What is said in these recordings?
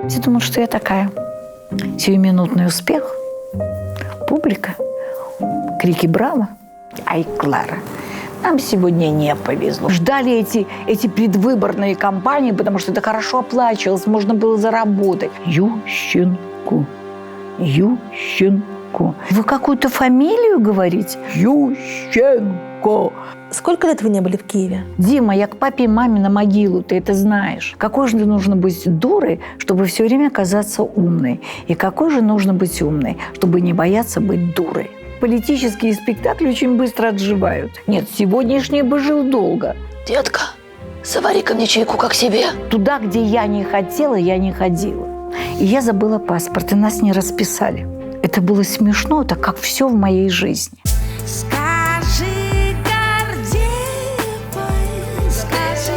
Все думают, что я такая. Сиюминутный успех, публика, крики «Браво!» Ай, Клара, нам сегодня не повезло. Ждали эти предвыборные кампании, потому что это хорошо оплачивалось, можно было заработать. Ющенко. Вы какую-то фамилию говорите? Ющенко. Сколько лет вы не были в Киеве? Дима, я к папе и маме на могилу, ты это знаешь. Какой же нужно быть дурой, чтобы все время казаться умной? И какой же нужно быть умной, чтобы не бояться быть дурой? Политические спектакли очень быстро отживают. Нет, сегодняшний бы жил долго. Детка, завари-ка мне чайку как себе. Туда, где я не хотела, я не ходила. И я забыла паспорт, и нас не расписали. Это было смешно, так как все в моей жизни. Скажи, Гордеевой, скажи.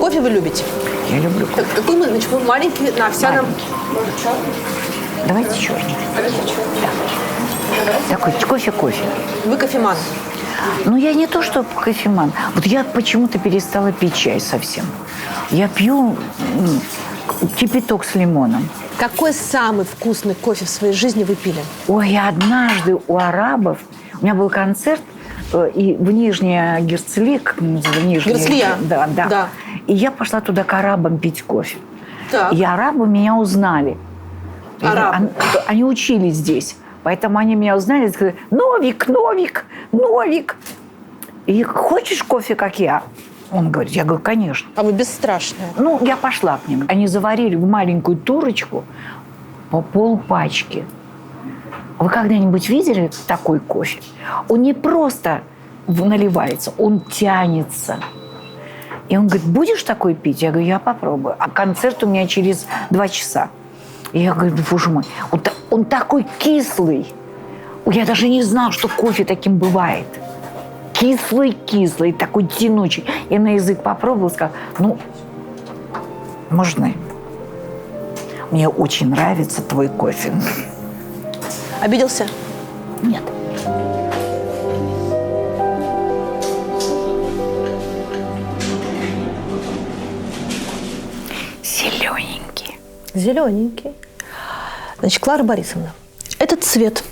Кофе вы любите? Я люблю кофе. Так, какой мы? Значит, маленький на овсяном. Давайте черный. Да. Такой кофе. Вы кофеман. Ну, я не то, что кофеман. Вот я почему-то перестала пить чай совсем. Я пью кипяток с лимоном. Какой самый вкусный кофе в своей жизни вы пили? Ой, я однажды у арабов, у меня был концерт и в Нижняя Герцли, Герцлия? Да. И я пошла туда к арабам пить кофе. Так. И арабы меня узнали. Арабы? Они учились здесь. Поэтому они меня узнали и сказали: Новик. И хочешь кофе, как я? Он говорит, я говорю, конечно. А вы бесстрашная. Ну, я пошла к ним. Они заварили в маленькую турочку по полпачки. Вы когда-нибудь видели такой кофе? Он не просто наливается, он тянется. И он говорит, будешь такой пить? Я говорю, я попробую. А концерт у меня через 2 часа. И я говорю, боже мой, он такой кислый. Я даже не знала, что кофе таким бывает. Кислый, такой тянучий. Я на язык попробовала, сказала, можно? Мне очень нравится твой кофе. Обиделся? Нет. Зелененький. Зелененький. Значит, Клара Борисовна, этот цвет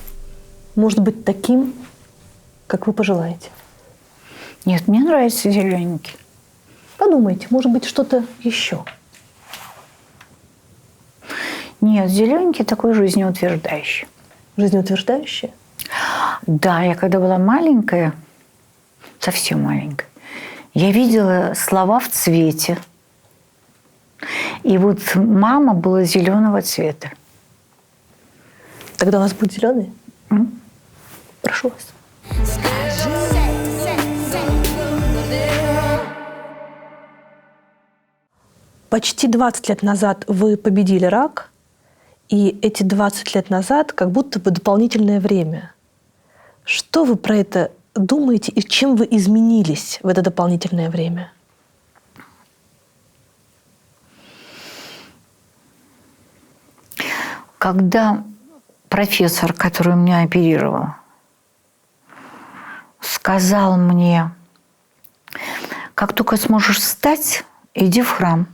может быть таким, как вы пожелаете. Нет, мне нравится зелененький. Подумайте, может быть, что-то еще. Нет, зелененький такой жизнеутверждающий. Жизнеутверждающее? Да, я когда была маленькая, совсем маленькая, я видела слова в цвете. И вот мама была зеленого цвета. Тогда у нас будет зеленый? Прошу вас. Почти 20 лет назад вы победили рак, и эти 20 лет назад как будто бы дополнительное время. Что вы про это думаете и чем вы изменились в это дополнительное время? Когда профессор, который меня оперировал, сказал мне, как только сможешь встать, иди в храм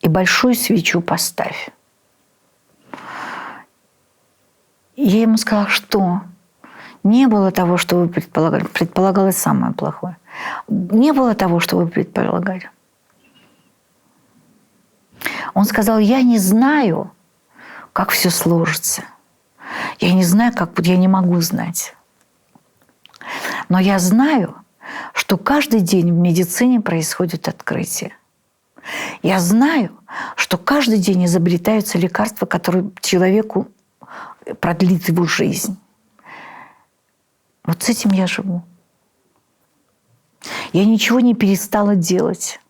и большую свечу поставь. Я ему сказала, что не было того, что вы предполагали. Предполагалось самое плохое. Не было того, что вы предполагали. Он сказал, я не знаю, как все сложится. Я не знаю, я не могу знать. Но я знаю, что каждый день в медицине происходит открытие. Я знаю, что каждый день изобретаются лекарства, которые человеку продлит его жизнь. Вот с этим я живу. Я ничего не перестала делать.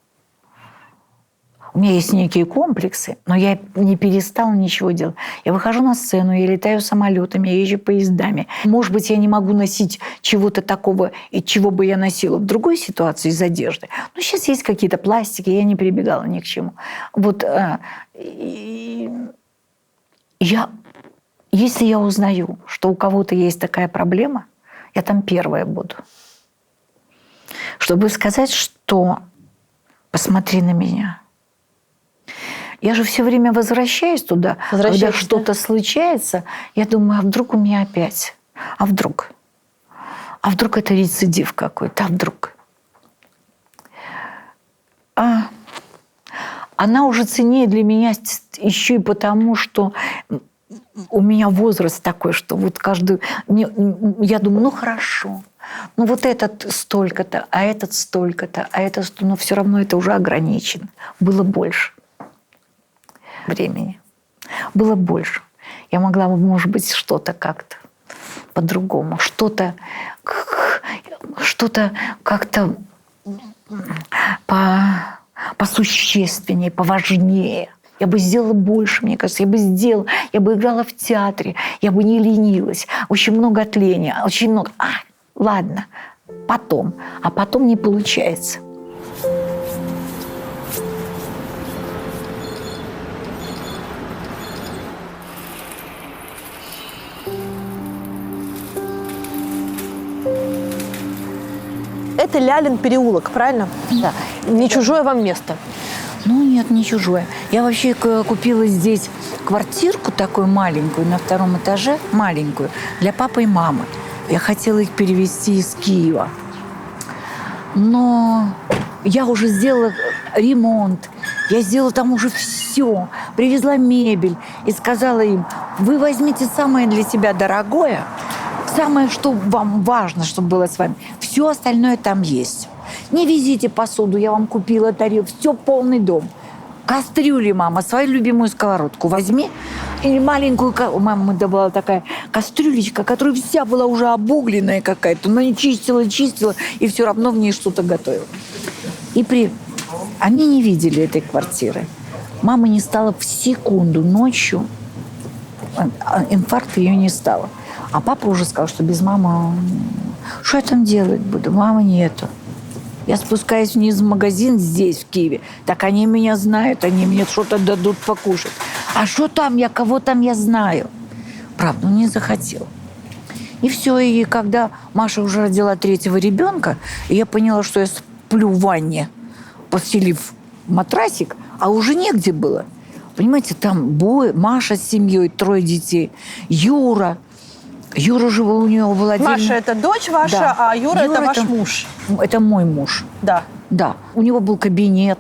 У меня есть некие комплексы, но я не перестала ничего делать. Я выхожу на сцену, я летаю самолетами, я езжу поездами. Может быть, я не могу носить чего-то такого, и чего бы я носила в другой ситуации из одежды. Но сейчас есть какие-то пластики, я не прибегала ни к чему. Вот если я узнаю, что у кого-то есть такая проблема, я там первая буду. Чтобы сказать, что посмотри на меня. Я же все время возвращаюсь туда, когда что-то случается, я думаю, а вдруг у меня опять? А вдруг? А вдруг это рецидив какой-то? А вдруг? Она уже ценнее для меня еще и потому, что у меня возраст такой, что вот каждую... Я думаю, ну хорошо, ну вот этот столько-то, а этот столько-то, а это... Но все равно это уже ограничено. Было больше времени. Было больше. Я могла бы, может быть, что-то как-то по-другому. Что-то как-то посущественнее, поважнее. Я бы сделала больше, мне кажется. Я бы играла в театре, я бы не ленилась. Очень много отления, очень много. Ладно, потом. А потом не получается. Это Лялин переулок, правильно? Да. Не чужое вам место. Ну, нет, не чужое. Я вообще купила здесь квартирку такую маленькую, на 2-м этаже, маленькую, для папы и мамы. Я хотела их перевезти из Киева. Но я уже сделала ремонт, я сделала там уже все, привезла мебель и сказала им, вы возьмите самое для себя дорогое, самое, что вам важно, чтобы было с вами. Все остальное там есть. Не везите посуду, я вам купила тарелку, все полный дом. Кастрюли, мама, свою любимую сковородку возьми. И маленькую, у мамы была такая кастрюлечка, которая вся была уже обугленная какая-то, но не чистила, и все равно в ней что-то готовила. Они не видели этой квартиры. Мама не стала в секунду ночью, инфаркт ее не стало. А папа уже сказал, что без мамы, что я там делать буду, мамы нету. Я спускаюсь вниз в магазин здесь, в Киеве. Так они меня знают, они мне что-то дадут покушать. А что там кого там я знаю? Правда, он не захотел. И все, и когда Маша уже родила 3-го ребенка, и я поняла, что я сплю в ванне, постелив матрасик, а уже негде было. Понимаете, там Маша с семьей, 3 детей, Юра же у него был один... Маша – это дочь ваша, да. а Юра – это ваш муж. Это мой муж. Да. Да. У него был кабинет,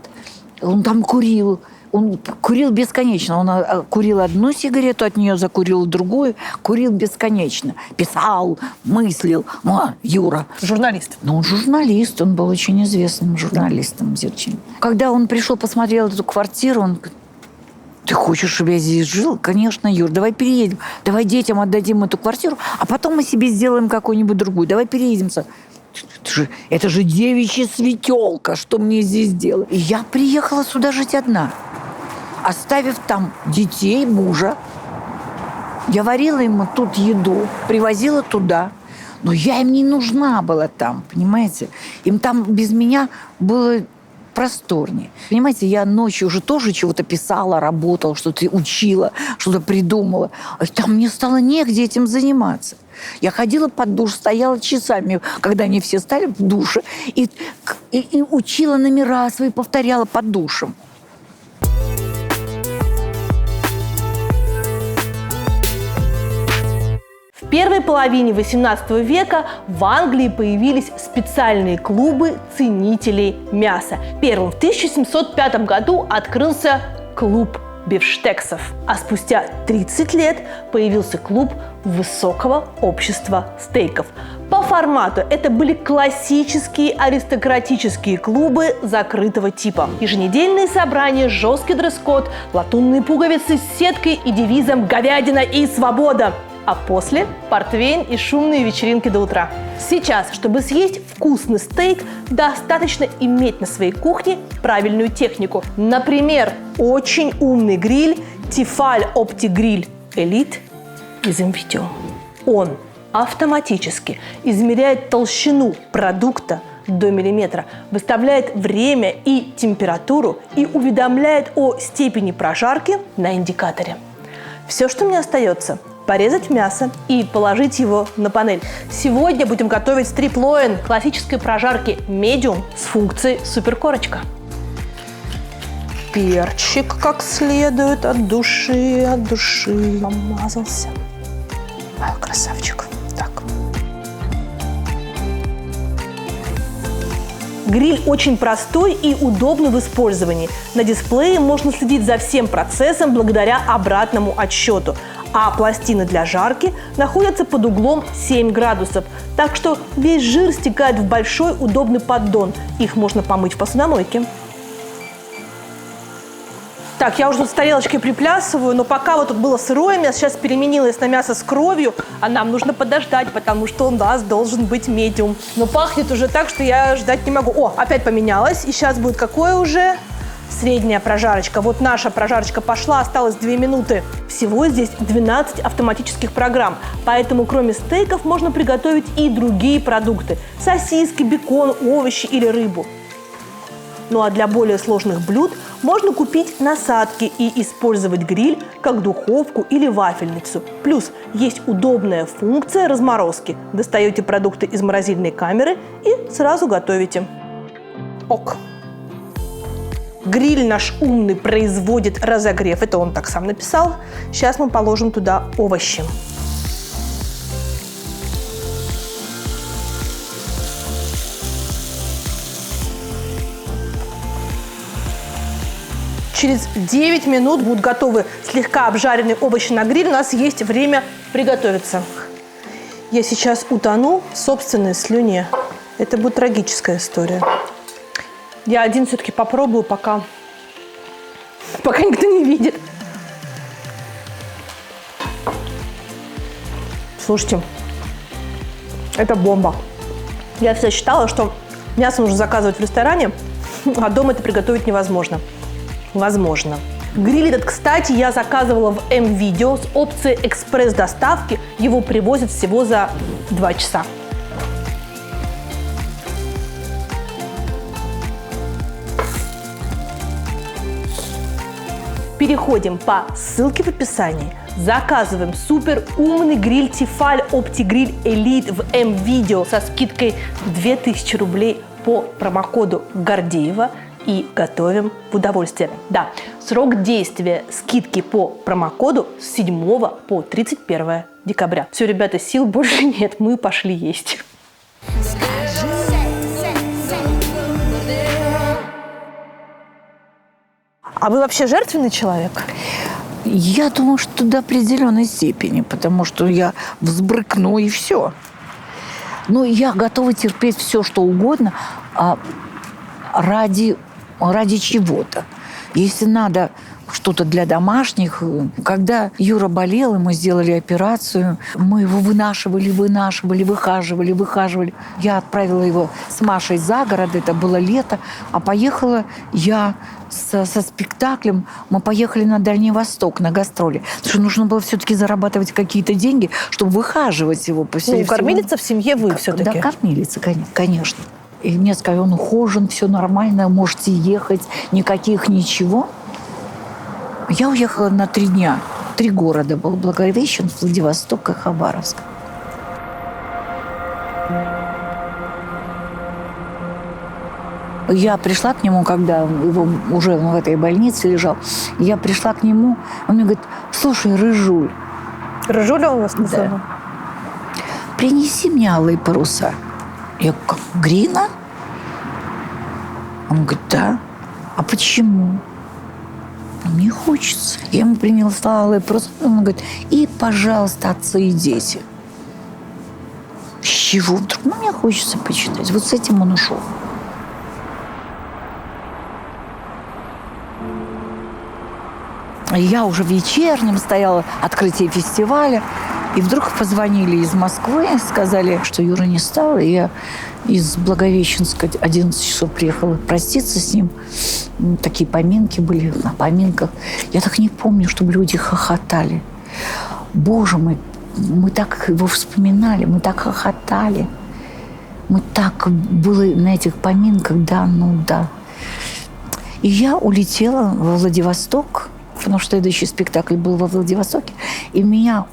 он там курил. Он курил бесконечно. Он курил одну сигарету, от нее закурил другую, курил бесконечно. Писал, мыслил. Юра. Журналист. Ну, он журналист, он был очень известным журналистом. Когда он пришел, посмотрел эту квартиру, он говорит, ты хочешь, чтобы я здесь жил? Конечно, Юр, давай переедем. Давай детям отдадим эту квартиру, а потом мы себе сделаем какую-нибудь другую. Давай переедем. Это же девичья светелка, что мне здесь делать? И я приехала сюда жить одна, оставив там детей, мужа. Я варила ему тут еду, привозила туда. Но я им не нужна была там, понимаете? Им там без меня было просторнее. Понимаете, я ночью уже тоже чего-то писала, работала, что-то учила, что-то придумала. А там мне стало негде этим заниматься. Я ходила под душ, стояла часами, когда они все стали в душе, и учила номера свои, повторяла под душем. В первой половине XVIII века в Англии появились специальные клубы ценителей мяса. Первым в 1705 году открылся клуб бифштексов, а спустя 30 лет появился клуб высокого общества стейков. По формату это были классические аристократические клубы закрытого типа. Еженедельные собрания, жесткий дресс-код, латунные пуговицы с сеткой и девизом «Говядина и свобода». а после – портвейн и шумные вечеринки до утра. Сейчас, чтобы съесть вкусный стейк, достаточно иметь на своей кухне правильную технику. Например, очень умный гриль Tefal OptiGrill Elite из МВидео. Он автоматически измеряет толщину продукта до миллиметра, выставляет время и температуру и уведомляет о степени прожарки на индикаторе. Все, что мне остается – порезать мясо и положить его на панель. Сегодня будем готовить стрип-лоин классической прожарки медиум с функцией суперкорочка. Перчик как следует от души помазался. Красавчик. Так. Гриль очень простой и удобный в использовании. На дисплее можно следить за всем процессом благодаря обратному отсчету. А пластины для жарки находятся под углом 7 градусов. Так что весь жир стекает в большой удобный поддон. Их можно помыть в посудомойке. Так, я уже тут с тарелочкой приплясываю, но пока вот тут было сырое мясо, сейчас переменилось на мясо с кровью, а нам нужно подождать, потому что у нас должен быть медиум. Но пахнет уже так, что я ждать не могу. О, опять поменялось, и сейчас будет какое уже? Средняя прожарочка. Вот наша прожарочка пошла, осталось 2 минуты. Всего здесь 12 автоматических программ, поэтому кроме стейков можно приготовить и другие продукты. Сосиски, бекон, овощи или рыбу. Ну а для более сложных блюд можно купить насадки и использовать гриль как духовку или вафельницу. Плюс есть удобная функция разморозки. Достаете продукты из морозильной камеры и сразу готовите. Ок. Гриль наш умный производит разогрев. Это он так сам написал. Сейчас мы положим туда овощи. Через 9 минут будут готовы слегка обжаренные овощи на гриле. У нас есть время приготовиться. Я сейчас утону в собственной слюне. Это будет трагическая история. Я один все-таки попробую, пока никто не видит. Слушайте, это бомба. Я всегда считала, что мясо нужно заказывать в ресторане, а дома это приготовить невозможно. Возможно. Гриль этот, кстати, я заказывала в МВидео с опцией экспресс-доставки. Его привозят всего за 2 часа. Переходим по ссылке в описании. Заказываем супер умный гриль Tefal OptiGrill Elite в МВидео со скидкой 2000 рублей по промокоду Гордеева. И готовим в удовольствие. Да, срок действия скидки по промокоду с 7 по 31 декабря. Все, ребята, сил больше нет, мы пошли есть. А вы вообще жертвенный человек? Я думаю, что до определенной степени, потому что я взбрыкну и все. Но я готова терпеть все, что угодно, ради чего-то. Если надо что-то для домашних. Когда Юра болел, и мы сделали операцию, мы его вынашивали, выхаживали. Я отправила его с Машей за город, это было лето, а поехала я со спектаклем. Мы поехали на Дальний Восток, на гастроли. Потому что нужно было все-таки зарабатывать какие-то деньги, чтобы выхаживать его. Кормилица в семье вы все-таки? Да, кормилица, конечно. И мне сказали, он ухожен, все нормально, можете ехать, никаких ничего. Я уехала на 3 дня. 3 города был: Благовещенск, Владивосток и Хабаровск. Я пришла к нему, когда его уже в этой больнице лежал. Я пришла к нему, он мне говорит: слушай, Рыжуль. Рыжуль он у вас называл? Да. Принеси мне алые паруса. Я говорю: как, Грина? Он говорит: да. А почему? Мне хочется. Я ему принесла алые паруса. Он говорит: и, пожалуйста, отцы и дети. С чего вдруг? Ну, мне хочется почитать. Вот с этим он ушел. Я уже в вечернем стояла, открытие фестиваля. И вдруг позвонили из Москвы, сказали, что Юра не стал. И я из Благовещенска 11 часов приехала проститься с ним. Такие поминки были, на поминках. Я так не помню, чтобы люди хохотали. Боже мой, мы так его вспоминали, мы так хохотали. Мы так были на этих поминках, да. И я улетела во Владивосток, потому что следующий спектакль был во Владивостоке. И меня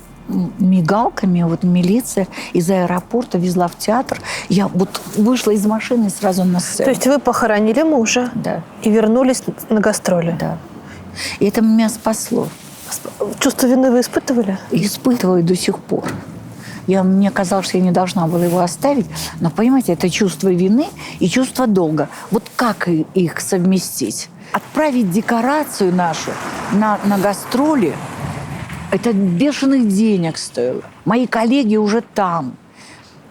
мигалками милиция из аэропорта везла в театр. Я вышла из машины и сразу на сцену. То есть вы похоронили мужа Да. и вернулись на гастроли? Да. И это меня спасло. Чувство вины вы испытывали? И испытываю до сих пор. Мне казалось, что я не должна была его оставить. Но, понимаете, это чувство вины и чувство долга. Вот как их совместить? Отправить декорацию нашу на гастроли, это бешеных денег стоило. Мои коллеги уже там.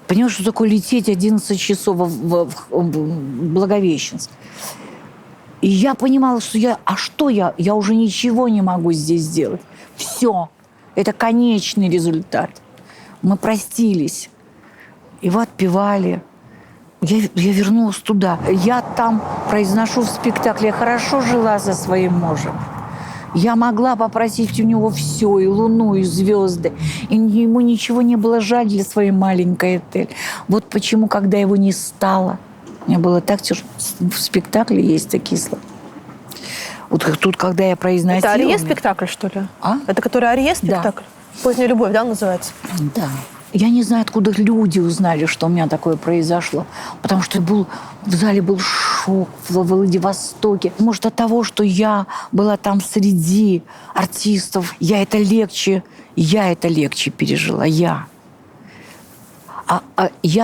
Понимаешь, что такое лететь 11 часов в Благовещенск? И я понимала, что я уже ничего не могу здесь сделать. Все. Это конечный результат. Мы простились. Его отпевали. Я вернулась туда. Я там произношу в спектакле. Я хорошо жила со своим мужем. Я могла попросить у него все, и луну, и звезды. И ему ничего не было жаль для своей маленькой Этель. Вот почему, когда его не стало, мне было так тяжело. В спектакле есть такие слова. Вот тут, когда я произносила... Это Арье спектакль, что ли? А? Это который Арье спектакль? «Поздняя любовь», да, называется? Да. Я не знаю, откуда люди узнали, что у меня такое произошло. Потому что в зале был шок в Владивостоке. Может, от того, что я была там среди артистов, я это легче пережила. Я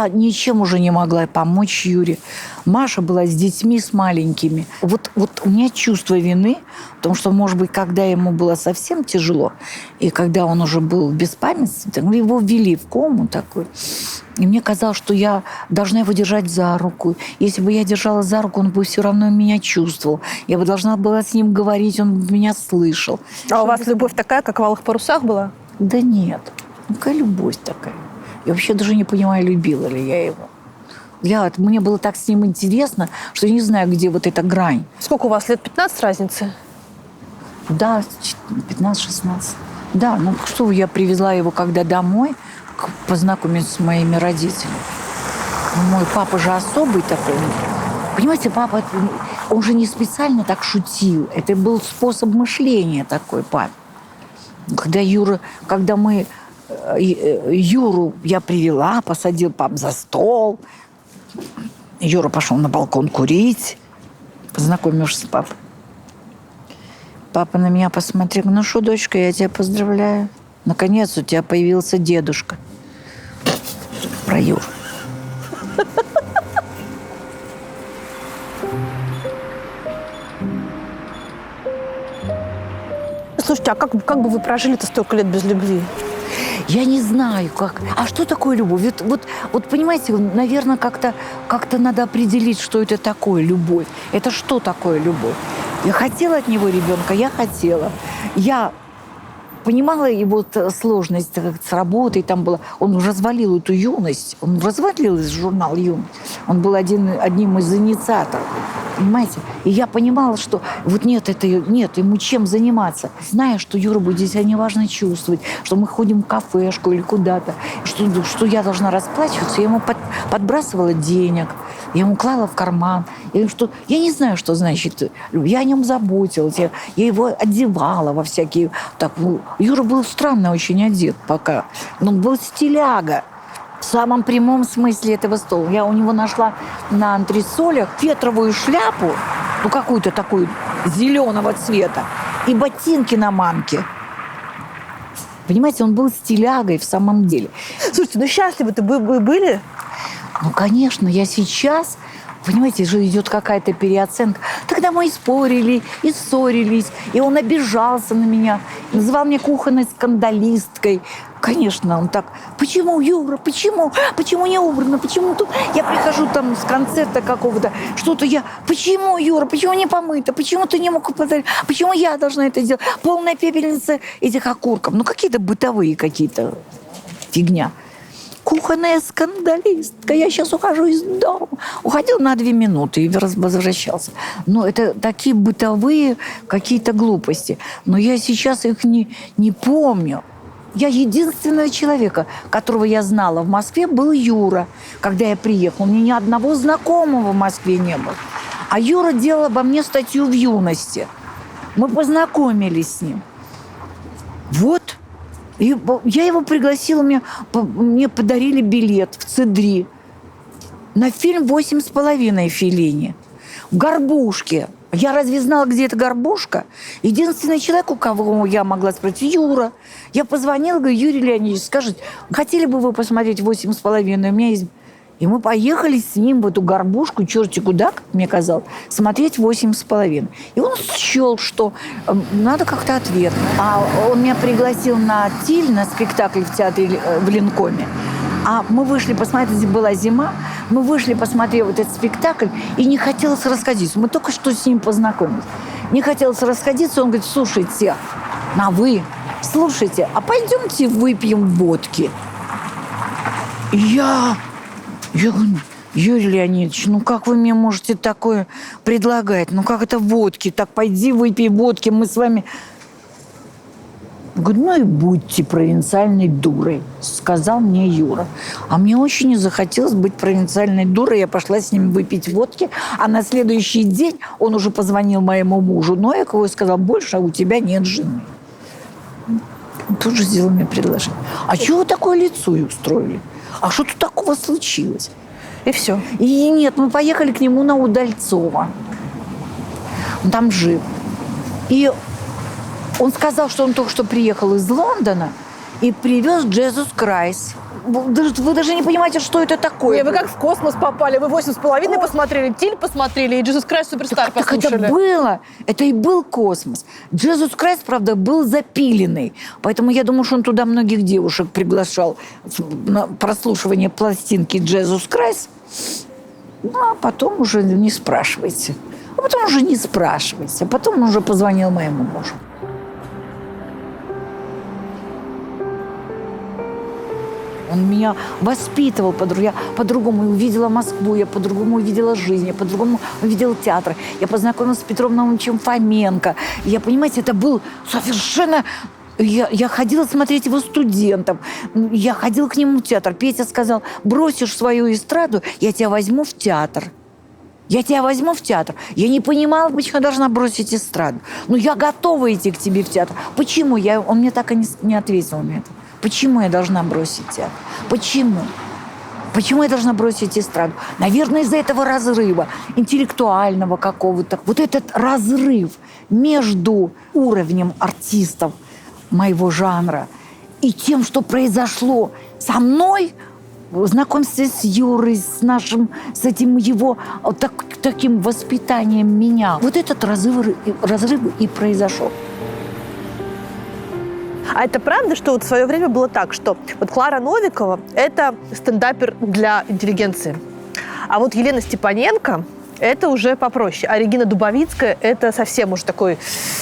ничем уже не могла помочь Юре. Маша была с детьми, с маленькими. Вот у меня чувство вины, потому что, может быть, когда ему было совсем тяжело, и когда он уже был в беспамятстве, его ввели в кому такой. И мне казалось, что я должна его держать за руку. Если бы я держала за руку, он бы все равно меня чувствовал. Я бы должна была с ним говорить, он бы меня слышал. А у вас любовь такая, как в «Алых парусах» была? Да нет. Какая любовь такая? Я вообще даже не понимаю, любила ли я его. Мне было так с ним интересно, что я не знаю, где вот эта грань. Сколько у вас, лет 15 разницы? Да, 15-16. Да, что я привезла его когда домой, познакомиться с моими родителями. Мой папа же особый такой. Понимаете, папа, он же не специально так шутил. Это был способ мышления такой, папа. Когда Юру я привела, посадил пап за стол. Юра пошел на балкон курить, познакомившись с папой. Папа на меня посмотрел. Ну что, дочка, я тебя поздравляю. Наконец у тебя появился дедушка. Про Юру. Слушайте, а как бы вы прожили-то столько лет без любви? Я не знаю, как. А что такое любовь? Вот понимаете, наверное, как-то надо определить, что это такое любовь. Это что такое любовь? Я хотела от него ребенка, я хотела. Я понимала его сложность с работой. Там было, он развалил эту юность. Он развалил журнал «Юность». Он был одним из инициаторов. Понимаете? И я понимала, что нет, ему чем заниматься. Зная, что Юра будет себя неважно чувствовать, что мы ходим в кафешку или куда-то, что я должна расплачиваться, я ему подбрасывала денег, я ему клала в карман. Я не знаю, что значит. Я о нем заботилась, я его одевала во всякие... Юра был странно очень одет пока. Но он был стиляга. В самом прямом смысле этого слова. Я у него нашла на антресолях фетровую шляпу, какую-то такую зеленого цвета, и ботинки на манке. Понимаете, он был стилягой в самом деле. Слушайте, счастливы-то вы были? Конечно, я сейчас... Понимаете, же идет какая-то переоценка. Тогда мы и спорили, и ссорились, и он обижался на меня, называл меня кухонной скандалисткой. Конечно, он так, почему, Юра, почему не убрано, почему тут... Я прихожу там с концерта какого-то, почему, Юра, почему не помыто, почему ты не мог подарить, почему я должна это делать? Полная пепельница этих окурков. Какие-то бытовые какие-то фигня. Кухонная скандалистка, я сейчас ухожу из дома. Уходил на 2 минуты и возвращался. Но это такие бытовые какие-то глупости. Но я сейчас их не помню. Я единственного человека, которого я знала в Москве, был Юра. Когда я приехала, у меня ни одного знакомого в Москве не было. А Юра делал обо мне статью в «Юности». Мы познакомились с ним. Вот. И я его пригласила, мне подарили билет в Цедри на фильм «8,5» Феллини. В Горбушке. Я разве знала, где эта Горбушка? Единственный человек, у кого я могла спросить, Юра. Я позвонила, говорю, Юрий Леонидович, скажите, хотели бы вы посмотреть «8,5»? У меня есть... И мы поехали с ним в эту Горбушку, черти куда, как мне казалось, смотреть «8,5». И он счел, что надо как-то ответ. А он меня пригласил на «Тиль», на спектакль в театре в Ленкоме. А мы вышли посмотреть, была зима, мы вышли посмотреть вот этот спектакль, и не хотелось расходиться. Мы только что с ним познакомились. Не хотелось расходиться, он говорит, слушайте, слушайте, а пойдемте выпьем водки. И я говорю, Юрий Леонидович, ну как вы мне можете такое предлагать? Ну как это водки? Так пойди выпей водки, мы с вами... Говорю, ну и будьте провинциальной дурой, сказал мне Юра. А мне очень не захотелось быть провинциальной дурой. Я пошла с ним выпить водки. А на следующий день он уже позвонил моему мужу Новикову и сказал, больше у тебя нет жены. Он тоже сделал мне предложение. А чего вы такое лицо и устроили? А что тут такого случилось? И все. И нет, мы поехали к нему на Удальцова. Он там жил. И он сказал, что он только что приехал из Лондона и привез Jesus Christ. Вы даже не понимаете, что это такое. Не, вы как в космос попали. Вы 8,5 посмотрели, «Тиль» посмотрели и «Jesus Christ Superstar» послушали. Так это и был космос. Jesus Christ, правда, был запиленный. Поэтому я думаю, что он туда многих девушек приглашал на прослушивание пластинки Jesus Christ. Ну, а потом уже не спрашивайте. А потом уже не спрашивайте. А потом он уже позвонил моему мужу. Он меня воспитывал я по-другому увидела Москву, я по-другому увидела жизнь, я по-другому увидела театр. Я познакомилась с Петром Наумовичем Фоменко. Я, понимаете, это был совершенно... Я ходила смотреть его студентам. Я ходила к нему в театр. Петя сказал, бросишь свою эстраду, я тебя возьму в театр. Я тебя возьму в театр. Я не понимала, почему я должна бросить эстраду. Но я готова идти к тебе в театр. Почему? Он мне так и не ответил на это. Почему я должна бросить театр? Почему? Почему я должна бросить эстраду? Наверное, из-за этого разрыва интеллектуального какого-то. Вот этот разрыв между уровнем артистов моего жанра и тем, что произошло со мной в знакомстве с Юрой, с этим его таким воспитанием меня. Вот этот разрыв и произошел. А это правда, что вот в свое время было так, что вот Клара Новикова – это стендапер для интеллигенции, а вот Елена Степаненко – это уже попроще, а Регина Дубовицкая – это совсем уж такой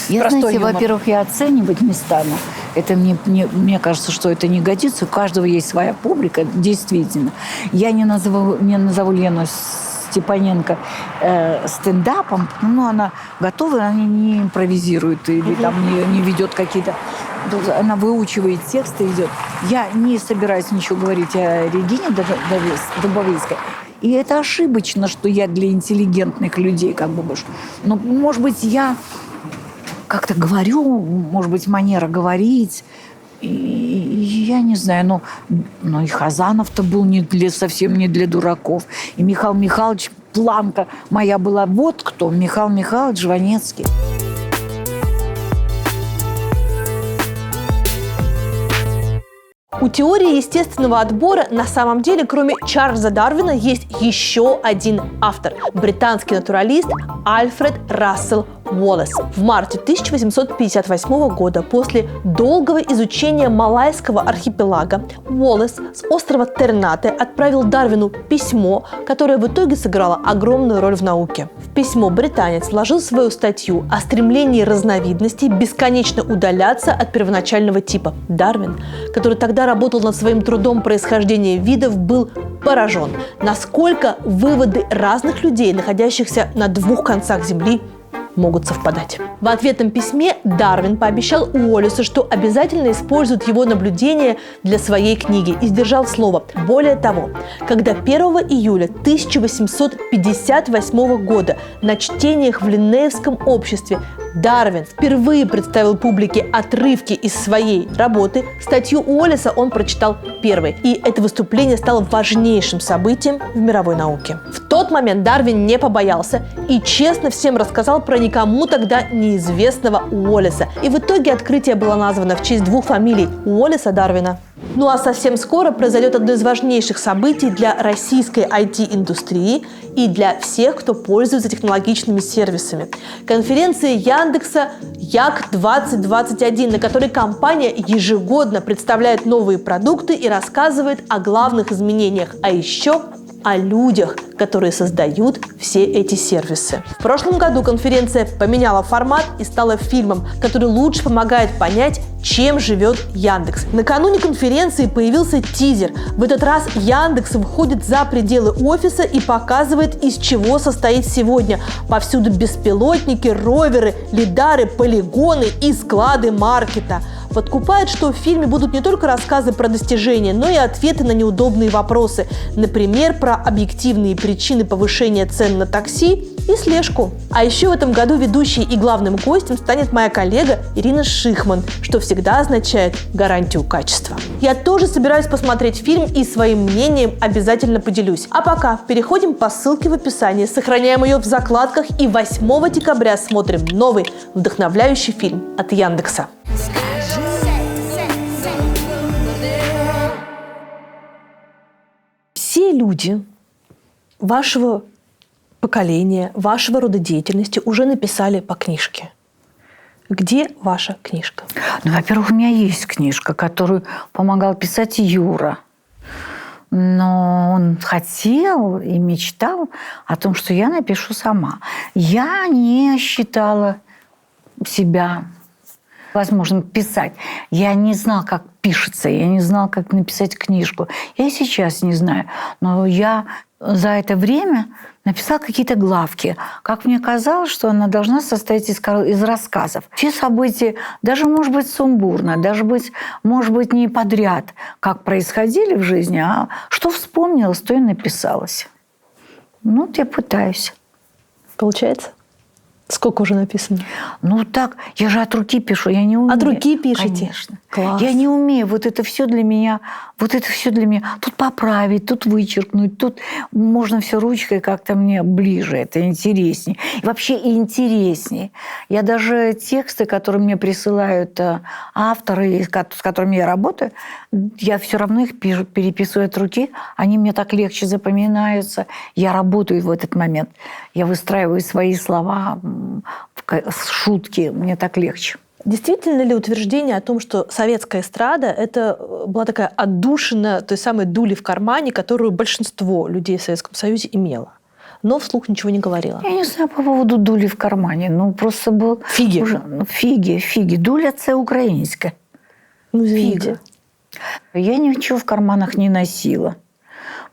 простой знаете, юмор. во-первых, я оценивать не стану. Это мне кажется, что это не годится. У каждого есть своя публика, действительно. Я не назову Лену Степаненко стендапом, но она готова, она не импровизирует или там не ведет какие-то... Она выучивает тексты, идет. Я не собираюсь ничего говорить о Регине Дубовицкой. И это ошибочно, что я для интеллигентных людей как бы больше. Но, может быть, я как-то говорю, может быть, манера говорить. И я не знаю, но и Хазанов-то был совсем не для дураков. И Михаил Михайлович, планка моя была вот кто, Михаил Михайлович Жванецкий. У теории естественного отбора на самом деле, кроме Чарльза Дарвина, есть еще один автор – британский натуралист Альфред Рассел Уоллес. В марте 1858 года после долгого изучения Малайского архипелага Уоллес с острова Тернате отправил Дарвину письмо, которое в итоге сыграло огромную роль в науке. В письмо британец вложил свою статью о стремлении разновидностей бесконечно удаляться от первоначального типа. Дарвин, который тогда работал над своим трудом «Происхождение видов», был поражен, насколько выводы разных людей, находящихся на двух концах Земли, могут совпадать. В ответном письме Дарвин пообещал Уоллесу, что обязательно использует его наблюдения для своей книги, и сдержал слово. Более того, когда 1 июля 1858 года на чтениях в Линнеевском обществе Дарвин впервые представил публике отрывки из своей работы, статью Уоллеса он прочитал первой, и это выступление стало важнейшим событием в мировой науке. В тот момент Дарвин не побоялся и честно всем рассказал про никому тогда неизвестного Уоллеса. И в итоге открытие было названо в честь двух фамилий – Уоллеса Дарвина. Ну а совсем скоро произойдет одно из важнейших событий для российской IT-индустрии и для всех, кто пользуется технологичными сервисами. Конференция Яндекса Як-2021, на которой компания ежегодно представляет новые продукты и рассказывает о главных изменениях, а еще о людях, которые создают все эти сервисы. В прошлом году конференция поменяла формат и стала фильмом, который лучше помогает понять, чем живет Яндекс. Накануне конференции появился тизер. В этот раз Яндекс выходит за пределы офиса и показывает, из чего состоит сегодня. Повсюду беспилотники, роверы, лидары, полигоны и склады маркета. Подкупает, что в фильме будут не только рассказы про достижения, но и ответы на неудобные вопросы. Например, про объективные причины повышения цен на такси и слежку. А еще в этом году ведущей и главным гостем станет моя коллега Ирина Шихман, что всегда означает гарантию качества. Я тоже собираюсь посмотреть фильм и своим мнением обязательно поделюсь. А пока переходим по ссылке в описании, сохраняем ее в закладках и 8 декабря смотрим новый вдохновляющий фильм от Яндекса. Все люди вашего поколения, вашего рода деятельности уже написали по книжке. Где ваша книжка? Ну, во-первых, у меня есть книжка, которую помогал писать Юра. Но он хотел и мечтал о том, что я напишу сама. Я не считала себя возможно писать. Я не знала, как пишется, я не знала, как написать книжку. Я и сейчас не знаю. Но я за это время написала какие-то главки. Как мне казалось, что она должна состоять из рассказов. Все события, даже, может быть, сумбурно, даже, может быть, не подряд, как происходили в жизни, а что вспомнилось, то и написалось. Ну, вот я пытаюсь. Получается? Сколько уже написано? Ну так, я же от руки пишу, я не умею. От руки пишете? Конечно. Класс. Я не умею, вот это все для меня. Тут поправить, тут вычеркнуть, тут можно все ручкой, как-то мне ближе, это интереснее. И вообще и интереснее. Я даже тексты, которые мне присылают авторы, с которыми я работаю, я все равно их переписываю от руки, они мне так легче запоминаются. Я работаю в этот момент. Я выстраиваю свои слова, шутки, мне так легче. Действительно ли утверждение о том, что советская эстрада – это была такая отдушина той самой дули в кармане, которую большинство людей в Советском Союзе имело, но вслух ничего не говорило? Я не знаю по поводу дули в кармане. Ну, просто был... Фиги. Фиги. Дуля – це українська. Ну, извините. Фига. Я ничего в карманах не носила.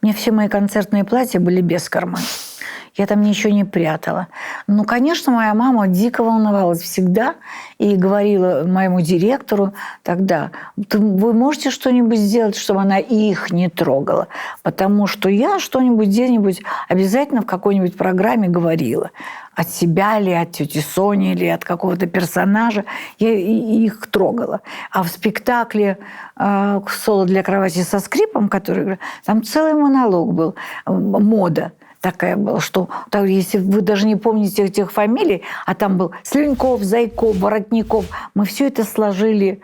У меня все мои концертные платья были без карманов. Я там ничего не прятала. Ну, конечно, моя мама дико волновалась всегда и говорила моему директору тогда: вы можете что-нибудь сделать, чтобы она их не трогала? Потому что я что-нибудь где-нибудь обязательно в какой-нибудь программе говорила. От себя ли, от тети Сони или от какого-то персонажа. Я их трогала. А в спектакле «Соло для кровати со скрипом», который там целый монолог был, мода такая была, что если вы даже не помните этих фамилий, а там был Слинков, Зайков, Воротников, мы все это сложили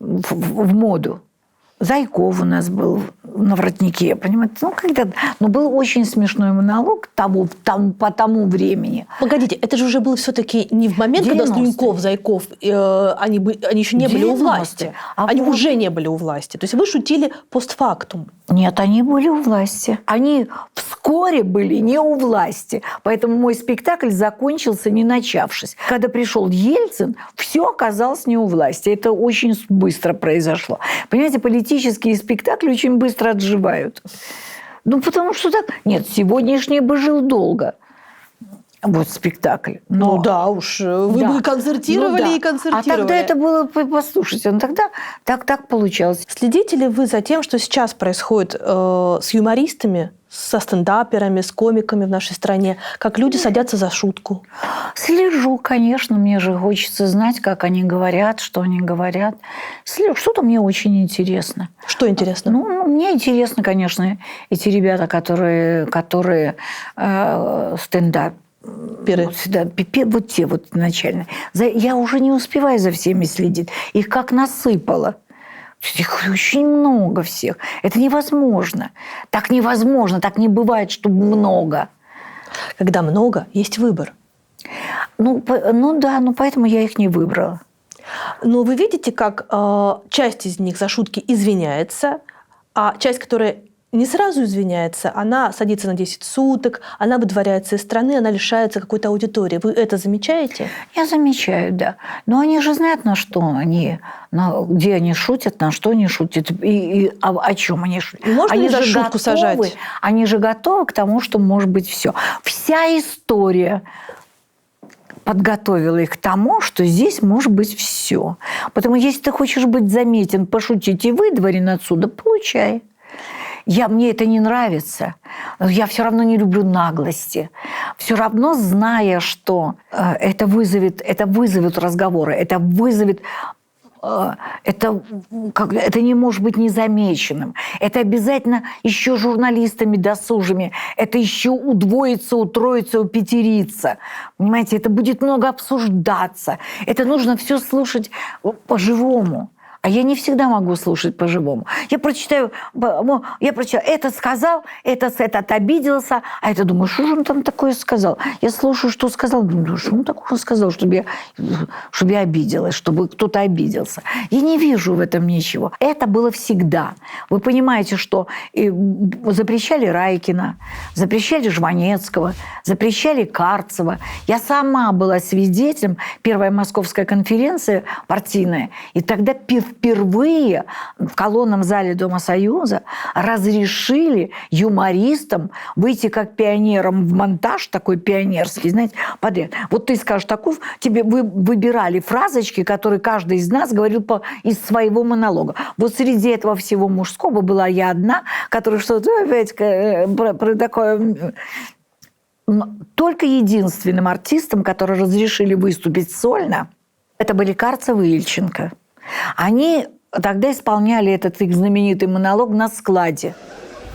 в моду. Зайков у нас был на воротнике, понимаете? Был очень смешной монолог по тому времени. Погодите, это же уже было все-таки не в момент, когда Слинков, Зайков, они еще не были у власти. Они уже не были у власти. То есть вы шутили постфактум. Нет, они были у власти. Они вскоре были не у власти. Поэтому мой спектакль закончился, не начавшись. Когда пришел Ельцин, все оказалось не у власти. Это очень быстро произошло. Понимаете, политические драматические спектакли очень быстро отживают. Ну, потому что так... Нет, сегодняшний бы жил долго. Вот спектакль. Но... Ну да уж, вы Да. бы концертировали Ну да. и концертировали. А тогда это было, послушайте, ну тогда так получалось. Следите ли вы за тем, что сейчас происходит с юмористами, со стендаперами, с комиками в нашей стране, как люди садятся за шутку? Слежу, конечно, мне же хочется знать, как они говорят, что они говорят. Что-то мне очень интересно. Что интересно? Ну, мне интересно, конечно, эти ребята, которые стендап. Перы. Вот те вот изначально. Я уже не успеваю за всеми следить. Их как насыпало. Их очень много всех. Это невозможно. Так невозможно. Так не бывает, чтобы много. Когда много, есть выбор. Ну да, поэтому я их не выбрала. Но вы видите, как часть из них за шутки извиняется, а часть, которая не сразу извиняется, она садится на 10 суток, она выдворяется из страны, она лишается какой-то аудитории. Вы это замечаете? Я замечаю, да. Но они же знают, на что они, где они шутят, на что они шутят, и о чем они шутят. Можно они ли за же шутку сажать? Они же готовы к тому, что может быть все. Вся история подготовила их к тому, что здесь может быть все. Потому если ты хочешь быть заметен, пошутить и выдворен отсюда, получай. Мне это не нравится. Я все равно не люблю наглости. Все равно, зная, что это вызовет разговоры, это не может быть незамеченным. Это обязательно еще журналистами досужими. Это еще удвоится, утроится, упятерится. Понимаете, это будет много обсуждаться. Это нужно все слушать по-живому. А я не всегда могу слушать по-живому. Я прочитаю, это сказал, этот обиделся, а это думаю, что же он там такое сказал? Я слушаю, что сказал, думаю, что он такое сказал, чтобы я обиделась, чтобы кто-то обиделся. Я не вижу в этом ничего. Это было всегда. Вы понимаете, что запрещали Райкина, запрещали Жванецкого, запрещали Карцева. Я сама была свидетелем, первая московская конференция партийная, и тогда впервые в колонном зале Дома Союза разрешили юмористам выйти как пионерам в монтаж, такой пионерский, знаете, подряд. Вот ты скажешь такую, тебе выбирали фразочки, которые каждый из нас говорил из своего монолога. Вот среди этого всего мужского была я одна, которая что-то опять про такое... Только единственным артистом, который разрешили выступить сольно, это были Карцев и Ильченко. Они тогда исполняли этот их знаменитый монолог на складе.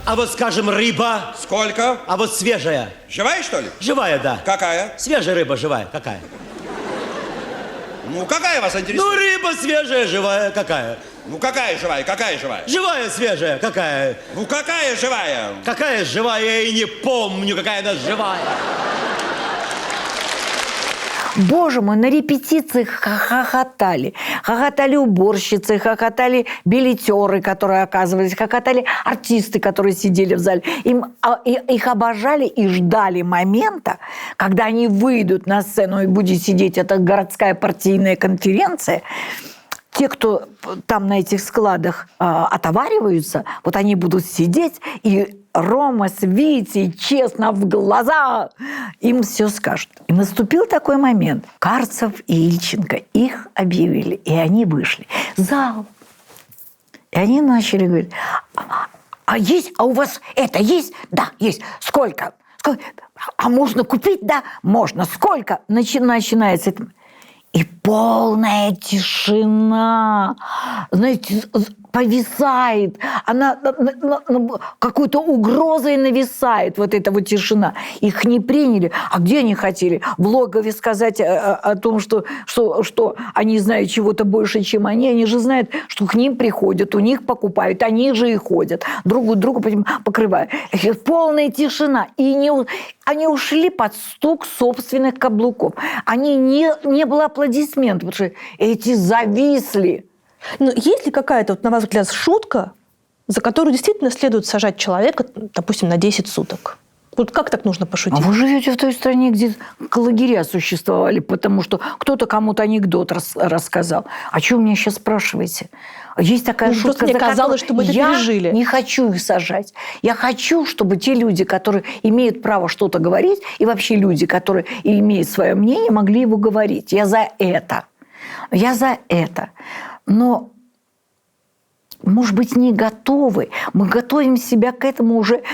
А вот, скажем, рыба. Сколько? А вот свежая. Живая, что ли? Живая, да. Какая? Свежая рыба, живая. Какая? Ну, какая вас Ну, интересует? рыба свежая, живая. Какая? Ну, какая живая? Какая живая? Живая, свежая. Какая? Ну, какая живая? Какая живая? Я и не помню, какая она живая. Боже мой, на репетициях хохотали. Хохотали уборщицы, хохотали билетеры, которые оказывались, хохотали артисты, которые сидели в зале. Их обожали и ждали момента, когда они выйдут на сцену и будет сидеть эта городская партийная конференция. Те, кто там на этих складах отовариваются, вот они будут сидеть, и Рома с Витей честно в глаза им все скажут. И наступил такой момент. Карцев и Ильченко, их объявили, и они вышли. Зал. И они начали говорить, а у вас это есть? Да, есть. Сколько? А можно купить? Да, можно. Сколько? Начинается это. И полная тишина, знаете, повисает, она какой-то угрозой нависает, вот эта вот тишина. Их не приняли. А где они хотели? В логове сказать о том, что они знают чего-то больше, чем они же знают, что к ним приходят, у них покупают, они же и ходят, друг друга покрывают. Полная тишина. И они ушли под стук собственных каблуков. Не было аплодисментов, потому что эти зависли. Но есть ли какая-то, на ваш взгляд, шутка, за которую действительно следует сажать человека, допустим, на 10 суток? Вот как так нужно А пошутить? вы живете в той стране, где лагеря существовали, потому что кто-то кому-то анекдот рассказал. А что вы меня сейчас спрашиваете? Есть такая Ну, шутка, просто мне за казалось, которую что мы это я пережили. не хочу их сажать. Я хочу, чтобы те люди, которые имеют право что-то говорить, и вообще люди, которые имеют свое мнение, могли его говорить. Я за это. Я за это. Но, может быть, не готовы. Мы готовим себя к этому уже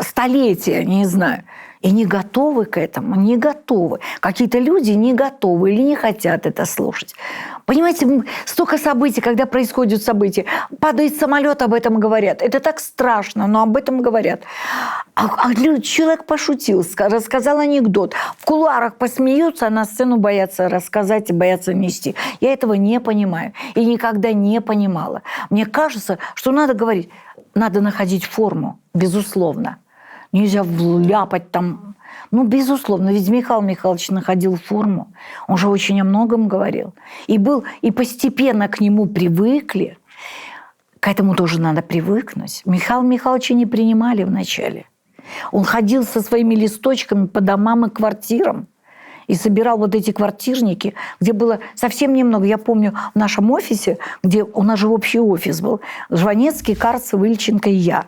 столетия, не знаю. И не готовы к этому, не готовы. Какие-то люди не готовы или не хотят это слушать. Понимаете, столько событий, когда происходят события. Падает самолет, об этом говорят. Это так страшно, но об этом говорят. Человек пошутил, рассказал анекдот. В кулуарах посмеются, а на сцену боятся рассказать и боятся нести. Я этого не понимаю. И никогда не понимала. Мне кажется, что надо говорить, надо находить форму, безусловно. Нельзя вляпать там. Ну, безусловно, ведь Михаил Михайлович находил форму. Он же очень о многом говорил. И постепенно к нему привыкли. К этому тоже надо привыкнуть. Михаила Михайловича не принимали вначале. Он ходил со своими листочками по домам и квартирам. И собирал вот эти квартирники, где было совсем немного. Я помню в нашем офисе, где у нас же общий офис был, Жванецкий, Карцев, Ильченко и я.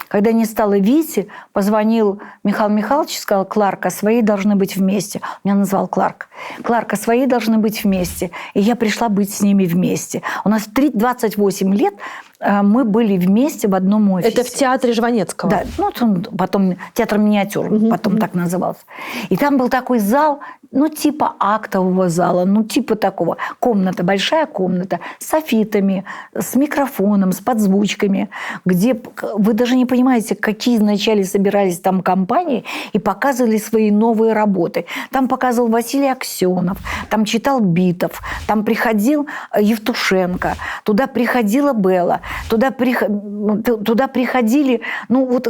Когда не стало Вити, позвонил Михаил Михайлович и сказал: Кларка, свои должны быть вместе. Он меня назвал Кларк. Кларка, свои должны быть вместе. И я пришла быть с ними вместе. У нас 28 лет мы были вместе в одном офисе. Это в театре Жванецкого? Да, ну, потом театр миниатюр, потом так назывался. И там был такой зал, ну, типа актового зала, ну, типа такого. Комната, большая комната с софитами, с микрофоном, с подзвучками, где вы даже не понимаете, какие вначале собирались там компании и показывали свои новые работы. Там показывал Василий Аксенов, там читал Битов, там приходил Евтушенко, туда приходила Белла, туда приходили, ну, вот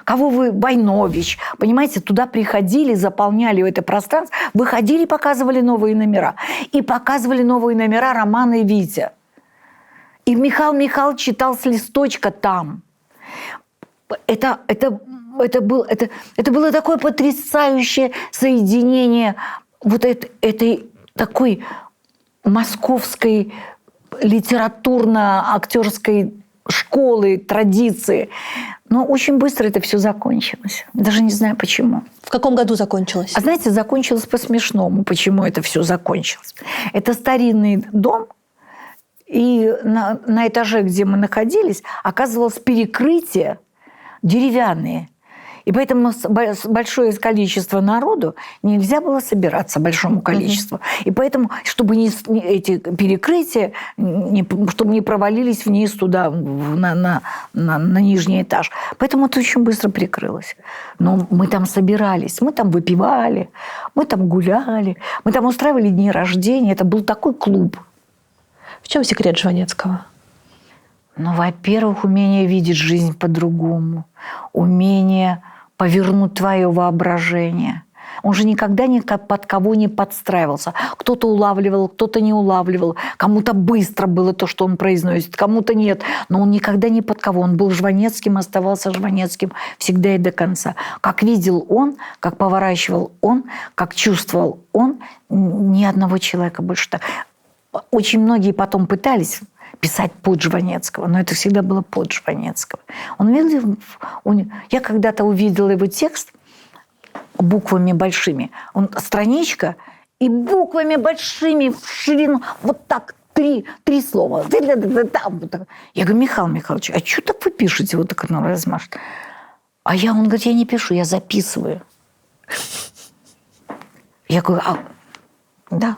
кого вы, Байнович, понимаете, туда приходили, заполняли это пространство, выходили, показывали новые номера. И показывали новые номера Романа и Витя. И Михаил Михайлович читал с листочка там. Это было такое потрясающее соединение вот этой такой московской литературно-актерской школы, традиции. Но очень быстро это все закончилось. Даже не знаю, почему. В каком году закончилось? А знаете, закончилось по-смешному, почему это все закончилось. Это старинный дом, и на этаже, где мы находились, оказывалось перекрытие деревянные. И поэтому большое количество народу нельзя было собираться, большому количеству. И поэтому, чтобы эти перекрытия, чтобы не провалились вниз туда, на нижний этаж. Поэтому это очень быстро прикрылось. Но мы там собирались, мы там выпивали, мы там гуляли, мы там устраивали дни рождения. Это был такой клуб. В чем секрет Жванецкого? Ну, во-первых, умение видеть жизнь по-другому, умение повернуть твое воображение. Он же никогда ни под кого не подстраивался. Кто-то улавливал, кто-то не улавливал. Кому-то быстро было то, что он произносит, кому-то нет. Но он никогда ни под кого. Он был Жванецким, оставался Жванецким всегда и до конца. Как видел он, как поворачивал он, как чувствовал он, ни одного человека больше так. Очень многие потом пытались писать под Жванецкого, но это всегда было под Жванецкого. Я когда-то увидела его текст буквами большими. Страничка, и буквами большими в ширину, вот так, три слова. Я говорю: Михаил Михайлович, а что так вы пишете вот так размашет? Он говорит: я не пишу, я записываю. Я говорю: да,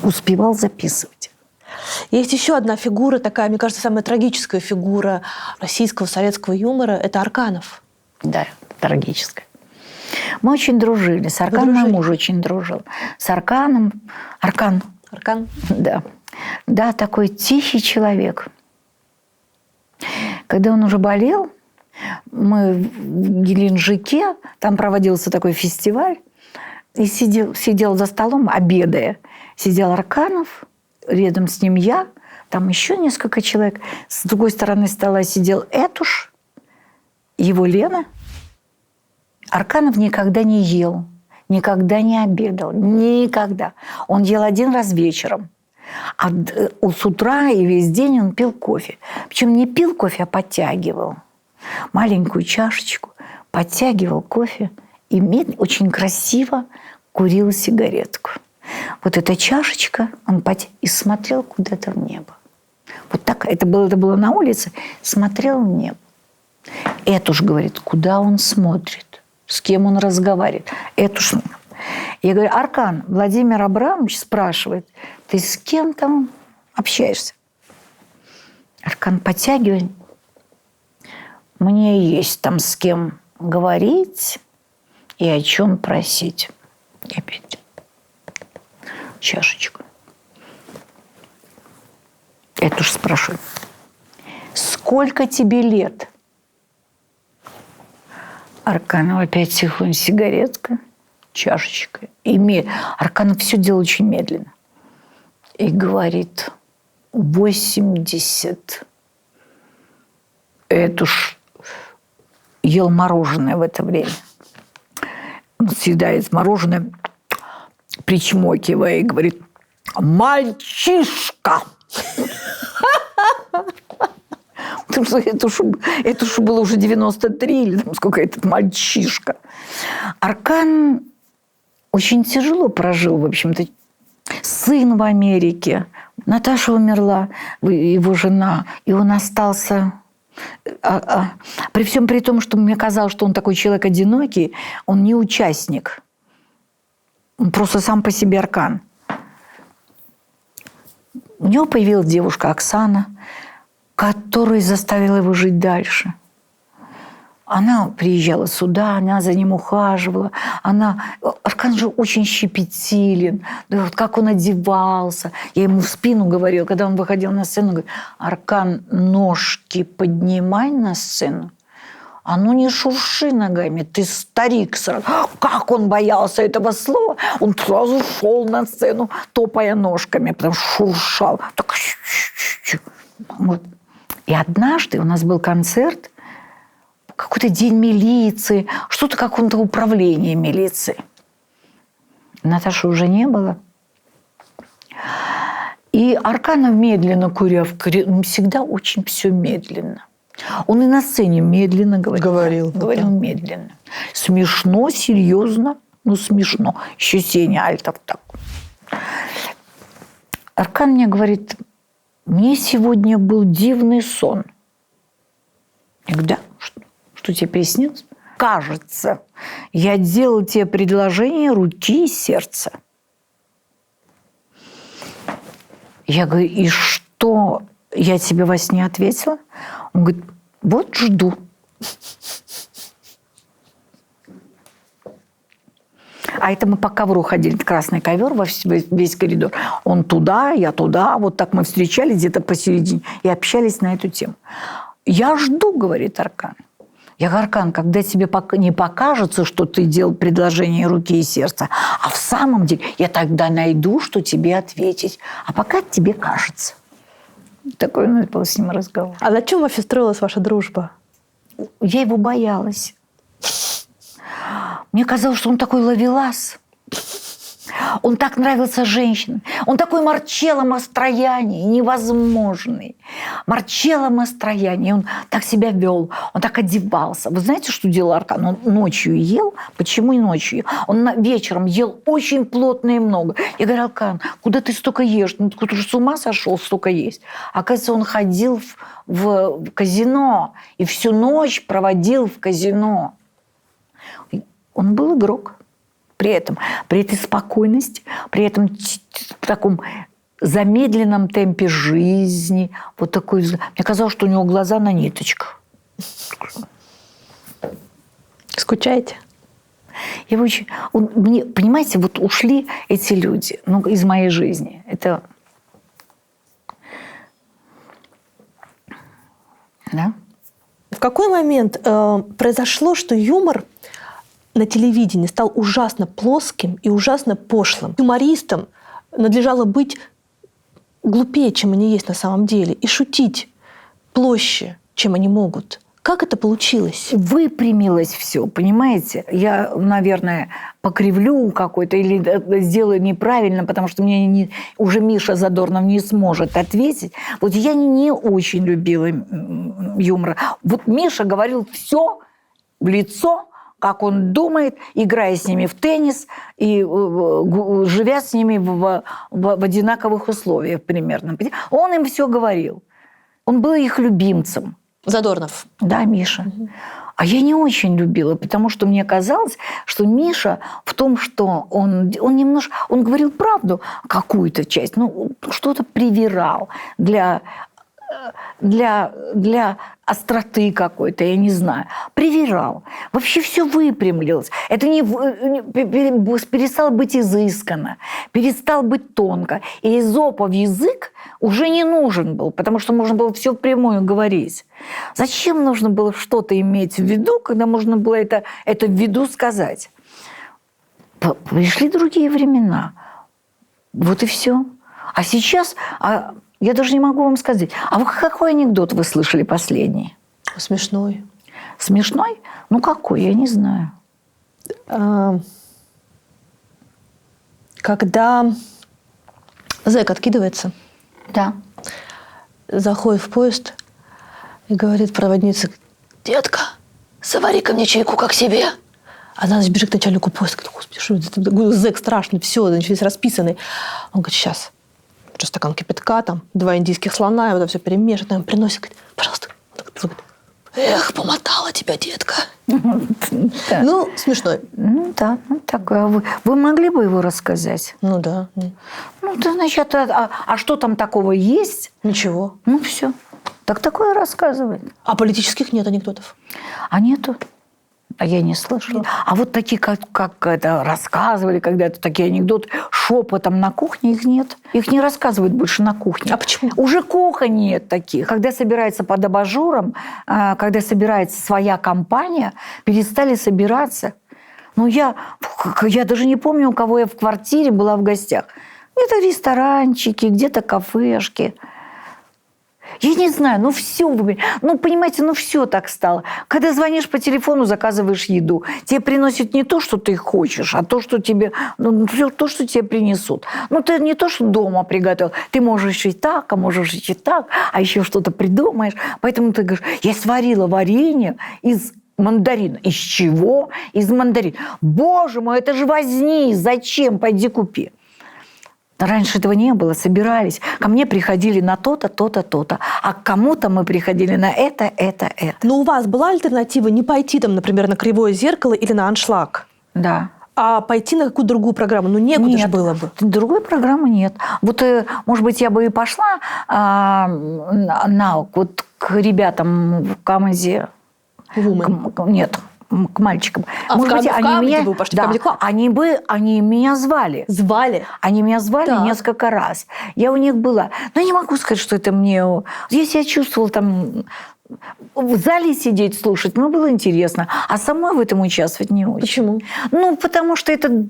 успевал записывать. Есть еще одна фигура, такая, мне кажется, самая трагическая фигура российского советского юмора – это Арканов. Да, трагическая. Мы очень дружили. С Арканом мой муж очень дружил. С Арканом. Аркан. Да. Да, такой тихий человек. Когда он уже болел, мы в Геленджике, там проводился такой фестиваль, и сидел за столом, обедая. Сидел Арканов, рядом с ним я, там еще несколько человек. С другой стороны стола сидел Этуш, его Лена Арканов никогда не ел, никогда не обедал, никогда. Он ел один раз вечером. А с утра и весь день он пил кофе. Причем не пил кофе, а подтягивал. Маленькую чашечку, подтягивал кофе и очень красиво курил сигаретку. Вот эта чашечка, он и смотрел куда-то в небо. Вот так, это было на улице, смотрел в небо. Это уж, говорит, куда он смотрит, с кем он разговаривает. Это уж... Я говорю, Аркан, Владимир Абрамович спрашивает, ты с кем там общаешься? Аркан подтягивает. Мне есть там с кем говорить и о чем просить. И опять чашечку. Это уж спрашиваю. Сколько тебе лет? Арканов опять тихонько сигаретка, чашечка. Арканов все делал очень медленно. И говорит, 80. Это уж ел мороженое в это время. Он съедает мороженое, причмокивая, и говорит, мальчишка! Потому что это уж было уже 93, или там сколько этот мальчишка. Аркан очень тяжело прожил, в общем-то. Сын в Америке. Наташа умерла, его жена. И он остался... При всем при том, что мне казалось, что он такой человек одинокий, он не участник. Он просто сам по себе Аркан. У него появилась девушка Оксана, которая заставила его жить дальше. Она приезжала сюда, она за ним ухаживала. Аркан же очень щепетилен. Да, вот как он одевался. Я ему в спину говорила, когда он выходил на сцену, говорю, Аркан, ножки поднимай на сцену. А ну не шурши ногами, ты старик сразу. Как он боялся этого слова. Он сразу шел на сцену, топая ножками, потому что шуршал. Так... Вот. И однажды у нас был концерт, какой-то день милиции, что-то какое-то управление милиции. Наташи уже не было. И Арканов медленно куря всегда очень все медленно. Он и на сцене медленно говорил. Говорил медленно. Смешно, серьезно, смешно. Еще Сеня Альтов так. Аркан мне говорит, мне сегодня был дивный сон. Я говорю, да, что тебе приснилось? Кажется, я делал тебе предложение руки и сердца. Я говорю, и что я тебе во сне ответила? Он говорит, вот жду. А это мы по ковру ходили, красный ковер, весь коридор. Он туда, я туда. Вот так мы встречались где-то посередине и общались на эту тему. Я жду, говорит Аркан. Я говорю, Аркан, когда тебе не покажется, что ты делал предложение руки и сердца, а в самом деле я тогда найду, что тебе ответить. А пока тебе кажется. Такой у нас был с ним разговор. А на чем вообще строилась ваша дружба? Я его боялась. Мне казалось, что он такой ловелас. Он так нравился женщинам. Он такой Марчелло Мастроянни, невозможный. Марчелло Мастроянни. Он так себя вел, он так одевался. Вы знаете, что делал Аркан? Он ночью ел. Почему и ночью? Он вечером ел очень плотно и много. Я говорю, Аркан, куда ты столько ешь? Ну, ты уже с ума сошел столько есть. Оказывается, он ходил в казино и всю ночь проводил в казино. Он был игрок. При этой спокойности, при этом таком замедленном темпе жизни. Вот такой... Мне казалось, что у него глаза на ниточках. Скучаете? Я очень... Понимаете, вот ушли эти люди из моей жизни. Это... Да? В какой момент произошло, что юмор на телевидении стал ужасно плоским и ужасно пошлым? Юмористам надлежало быть глупее, чем они есть на самом деле, и шутить площе, чем они могут. Как это получилось? Выпрямилось все, понимаете? Я, наверное, покривлю какой-то или сделаю неправильно, потому что мне уже Миша Задорнов не сможет ответить. Вот я не очень любила юмор. Вот Миша говорил все в лицо, как он думает, играя с ними в теннис и живя с ними в одинаковых условиях примерно. Он им все говорил. Он был их любимцем. Задорнов. Да, Миша. А я не очень любила, потому что мне казалось, что Миша в том, что он немножко... Он говорил правду, какую-то часть, ну, что-то привирал для остроты какой-то, я не знаю. Привирал. Вообще все выпрямлилось. Это перестало быть изысканно, перестало быть тонко. И эзопов язык уже не нужен был, потому что можно было все впрямую говорить. Зачем нужно было что-то иметь в виду, когда можно было это в виду сказать? Пришли другие времена. Вот и все. А сейчас... Я даже не могу вам сказать. А какой анекдот вы слышали последний? Смешной. Смешной? Ну, какой? Я не знаю. Когда зэк откидывается, Да. заходит в поезд и говорит проводнице: Детка, завари-ка мне чайку как себе. она бежит к начальнику поезда, говорит: господи, что это? Зэк страшный, все, значит, весь расписанный. Он говорит: сейчас. Что, стакан кипятка, там, 2 индийских слона, и вот это все перемешано, приносит, говорит: пожалуйста. Он говорит: Эх, помотала тебя, детка. ну, смешной. Ну, да. Ну, такое. Вы могли бы его рассказать? Ну, да. Ну, да, значит, а что там такого есть? Ничего. Ну, все. Так такое рассказывает. А политических нет анекдотов? А нету? А я не слышала. А вот такие, как это рассказывали когда-то, такие анекдоты шепотом на кухне, их нет. Их не рассказывают больше на кухне. А почему? Уже кухонь нет таких. Когда собирается под абажуром, когда собирается своя компания, перестали собираться. Ну, я даже не помню, у кого я в квартире была в гостях. Где-то ресторанчики, где-то кафешки. Я не знаю, ну все, ну понимаете, ну все так стало. Когда звонишь по телефону, заказываешь еду, тебе приносят не то, что ты хочешь, а то, что тебе, ну, то, что тебе принесут. Ну ты не то, что дома приготовил, ты можешь и так, а можешь и так, а еще что-то придумаешь. Поэтому ты говоришь: я сварила варенье из мандарина. Из чего? Из мандарина. Боже мой, это же возни, зачем? Пойди купи. Раньше этого не было, собирались. Ко мне приходили на то-то, то-то, то-то. А к кому-то мы приходили на это. Но у вас была альтернатива не пойти, там, например, на «Кривое зеркало» или на «Аншлаг», Да. а пойти на какую-то другую программу? Ну, некуда же было бы. Другой программы нет. Вот, может быть, я бы и пошла вот к ребятам в Камеди. Нет, к мальчикам. А Может быть, в Камеди вы пошли, в Comedy Club? Они меня звали. Звали? Они меня звали Так. несколько раз. Я у них была. Но я не могу сказать, что это мне... Я себя чувствовала там... В зале сидеть, слушать, мне было интересно. А самой в этом участвовать не очень. Почему? Ну, потому что это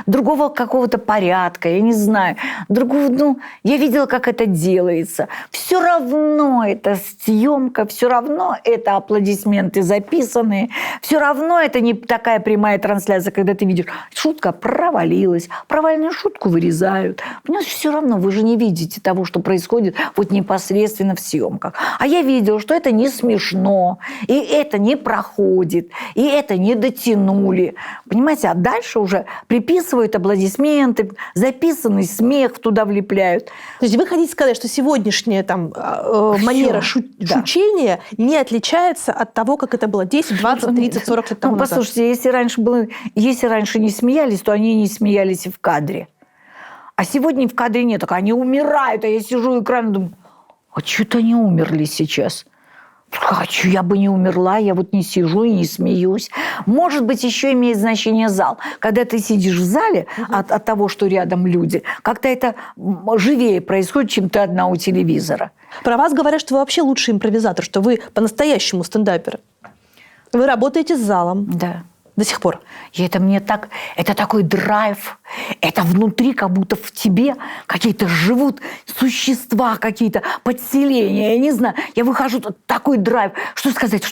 другого какого-то порядка, я не знаю. Другого, я видела, как это делается. Все равно это съемка, все равно это аплодисменты записанные, все равно это не такая прямая трансляция, когда ты видишь, шутка провалилась, провальную шутку вырезают. Понимаете, все равно вы же не видите того, что происходит вот непосредственно в съемках. А я видела, что это не смешно, и это не проходит, и это не дотянули. Понимаете, а дальше уже приписывают аплодисменты, записанный смех туда влепляют. То есть вы хотите сказать, что сегодняшняя там, манера шучения не отличается от того, как это было 10, 20, 30, 40 лет тому назад? Послушайте, если раньше не смеялись, то они не смеялись и в кадре. А сегодня в кадре нет, так они умирают, а я сижу экран и думаю: а что-то они умерли сейчас. Хочу, я бы не умерла, я вот не сижу и не смеюсь. Может быть, еще имеет значение зал. Когда ты сидишь в зале от того, что рядом люди, как-то это живее происходит, чем ты одна у телевизора. Про вас говорят, что вы вообще лучший импровизатор, что вы по-настоящему стендапер. Вы работаете с залом. Да. До сих пор. Это такой драйв. Это внутри, как будто в тебе какие-то живут существа, какие-то подселения. Я не знаю. Я выхожу, такой драйв. Что сказать?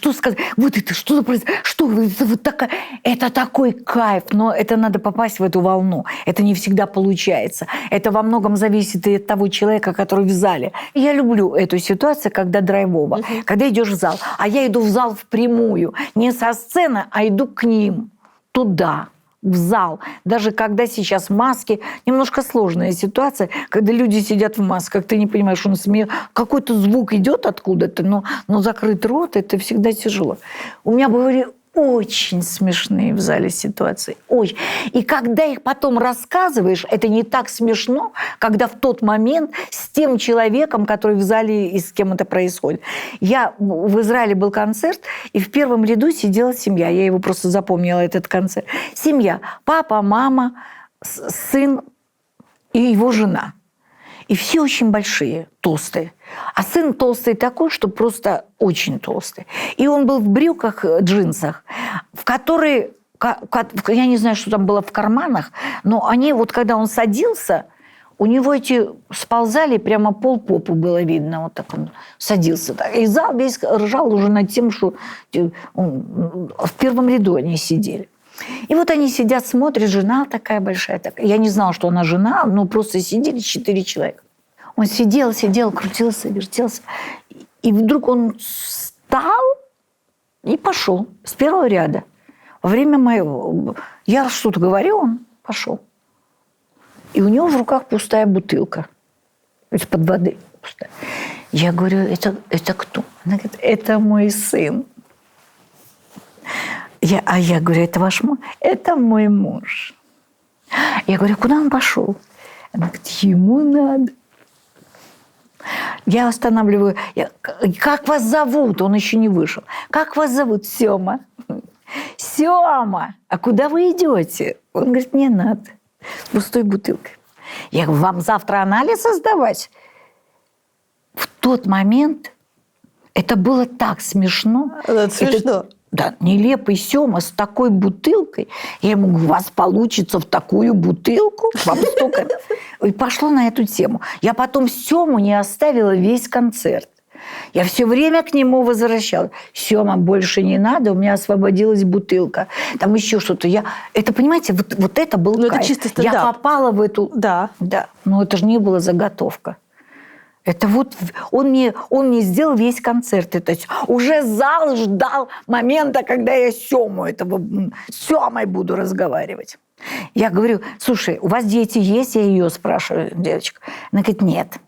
Вот это, что за происходит? Что? Это, вот такая... это такой кайф. Но это надо попасть в эту волну. Это не всегда получается. Это во многом зависит и от того человека, который в зале. Я люблю эту ситуацию, когда драйвово. Когда идешь в зал. А я иду в зал впрямую. Не со сцены, а иду к ним. Туда. В зал. Даже когда сейчас маски, немножко сложная ситуация, когда люди сидят в масках, ты не понимаешь, он смеется, какой-то звук идет откуда-то, но закрыть рот, это всегда тяжело. У меня бывали очень смешные в зале ситуации. Ой. И когда их потом рассказываешь, это не так смешно, когда в тот момент с тем человеком, который в зале и с кем это происходит. В Израиле был концерт, и в первом ряду сидела семья. Я его просто запомнила, этот концерт. Семья. Папа, мама, сын и его жена. И все очень большие, толстые. А сын толстый такой, что просто очень толстый. И он был в брюках, джинсах, в которые, я не знаю, что там было в карманах, но они, вот когда он садился, у него эти сползали, прямо полпопу было видно. Вот так он садился. И зал весь ржал уже над тем, что в первом ряду они сидели. И вот они сидят, смотрят, жена такая большая. Такая. Я не знала, что она жена, но просто сидели 4 человека. Он сидел, крутился, вертелся. И вдруг он встал и пошел с первого ряда. Во время моего... Я что-то говорю, он пошел. И у него в руках пустая бутылка. Из-под воды пустая. Я говорю, это кто? Она говорит, это мой сын. Я говорю, это ваш муж? Это мой муж. Я говорю, куда он пошел? Она говорит, ему надо. Я останавливаю. Как вас зовут? Он еще не вышел. Как вас зовут? Сема. Сема, а куда вы идете? Он говорит, не надо. С пустой бутылкой. Я говорю, вам завтра анализы сдавать? В тот момент это было так смешно. Это смешно. Да, нелепый Сема с такой бутылкой. Я ему говорю, у вас получится в такую бутылку? Вам столько... И пошло на эту тему. Я потом Сему не оставила весь концерт. Я все время к нему возвращалась. Сема, больше не надо, у меня освободилась бутылка. Там еще что-то. Это, понимаете, вот это был кайф. Это чисто стендап. Я попала в эту... Да. Но это же не была заготовка. Это вот он мне сделал весь концерт. Это уже зал ждал момента, когда я с Семой буду разговаривать. Я говорю, слушай, у вас дети есть? Я ее спрашиваю, девочка. Она говорит, нет.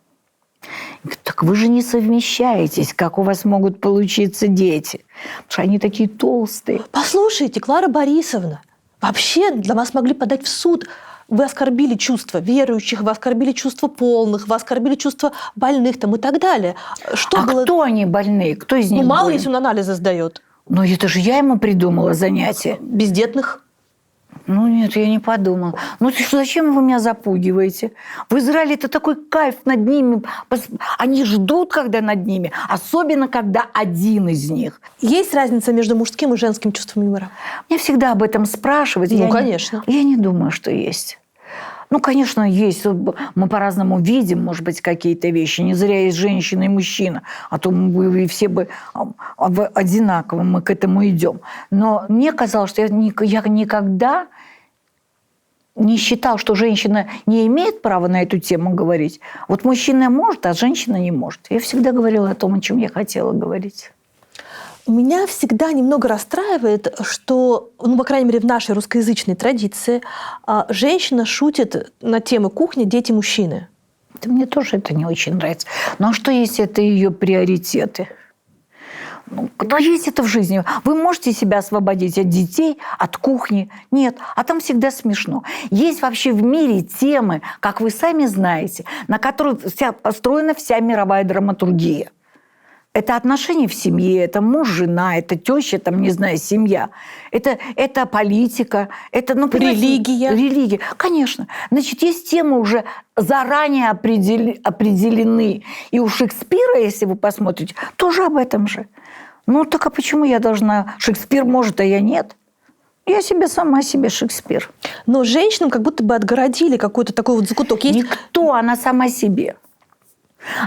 Я говорю, так вы же не совмещаетесь, как у вас могут получиться дети. Потому что они такие толстые. Послушайте, Клара Борисовна, вообще для вас могли подать в суд. Вы оскорбили чувства верующих, вы оскорбили чувства полных, вы оскорбили чувства больных там, и так далее. Что было... Кто они больные? Кто из них мало, болен? если он анализы сдает. Но это же я ему придумала занятие. Бездетных. Нет, я не подумала. Зачем вы меня запугиваете? В Израиле это такой кайф над ними. Они ждут, когда над ними. Особенно, когда один из них. Есть разница между мужским и женским чувством юмора? Мне всегда об этом спрашивают. Конечно. Я не думаю, что есть. Конечно, есть. Мы по-разному видим, может быть, какие-то вещи. Не зря есть женщина и мужчина. А то мы все бы одинаково мы к этому идем. Но мне казалось, что я никогда не считал, что женщина не имеет права на эту тему говорить. Вот мужчина может, а женщина не может. Я всегда говорила о том, о чем я хотела говорить. Меня всегда немного расстраивает, что, по крайней мере, в нашей русскоязычной традиции женщина шутит на темы кухни «дети-мужчины». Мне тоже это не очень нравится. Но что если это ее приоритеты? Но есть это в жизни. Вы можете себя освободить от детей, от кухни? Нет. А там всегда смешно. Есть вообще в мире темы, как вы сами знаете, на которые построена вся мировая драматургия. Это отношения в семье, это муж, жена, это теща, семья. Это политика, это, религия. Религия, конечно. Значит, есть темы уже заранее определены. И у Шекспира, если вы посмотрите, тоже об этом же. Так а почему я должна... Шекспир может, а я нет? Я себе сама себе Шекспир. Но женщинам как будто бы отгородили какой-то такой вот закуток. Есть... Никто, она сама себе.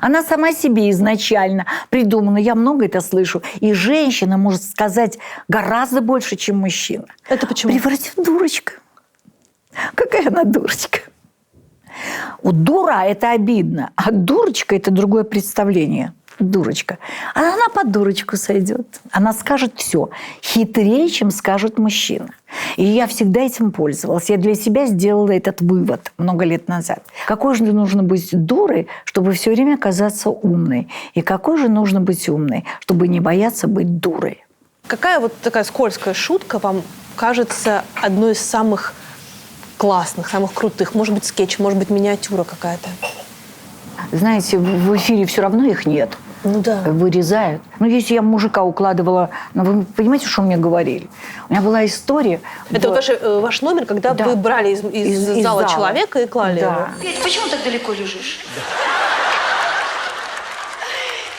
Она сама себе изначально придумана. Я много это слышу. И женщина может сказать гораздо больше, чем мужчина. Это почему? Превратив в дурочка. Какая она дурочка. Вот дура – это обидно, а дурочка – это другое представление. Дурочка. А она под дурочку сойдет. Она скажет все. Хитрее, чем скажет мужчина. И я всегда этим пользовалась. Я для себя сделала этот вывод много лет назад. Какой же нужно быть дурой, чтобы все время казаться умной? И какой же нужно быть умной, чтобы не бояться быть дурой? Какая вот такая скользкая шутка вам кажется одной из самых классных, самых крутых? Может быть, скетч, может быть, миниатюра какая-то? Знаете, в эфире все равно их нет. Ну да. Вырезают. Ну, если я мужика укладывала... Ну, вы понимаете, что мне говорили? У меня была история... Это ваш номер, когда Да. вы брали из зала человека и клали его? Да. Петь, почему так далеко лежишь?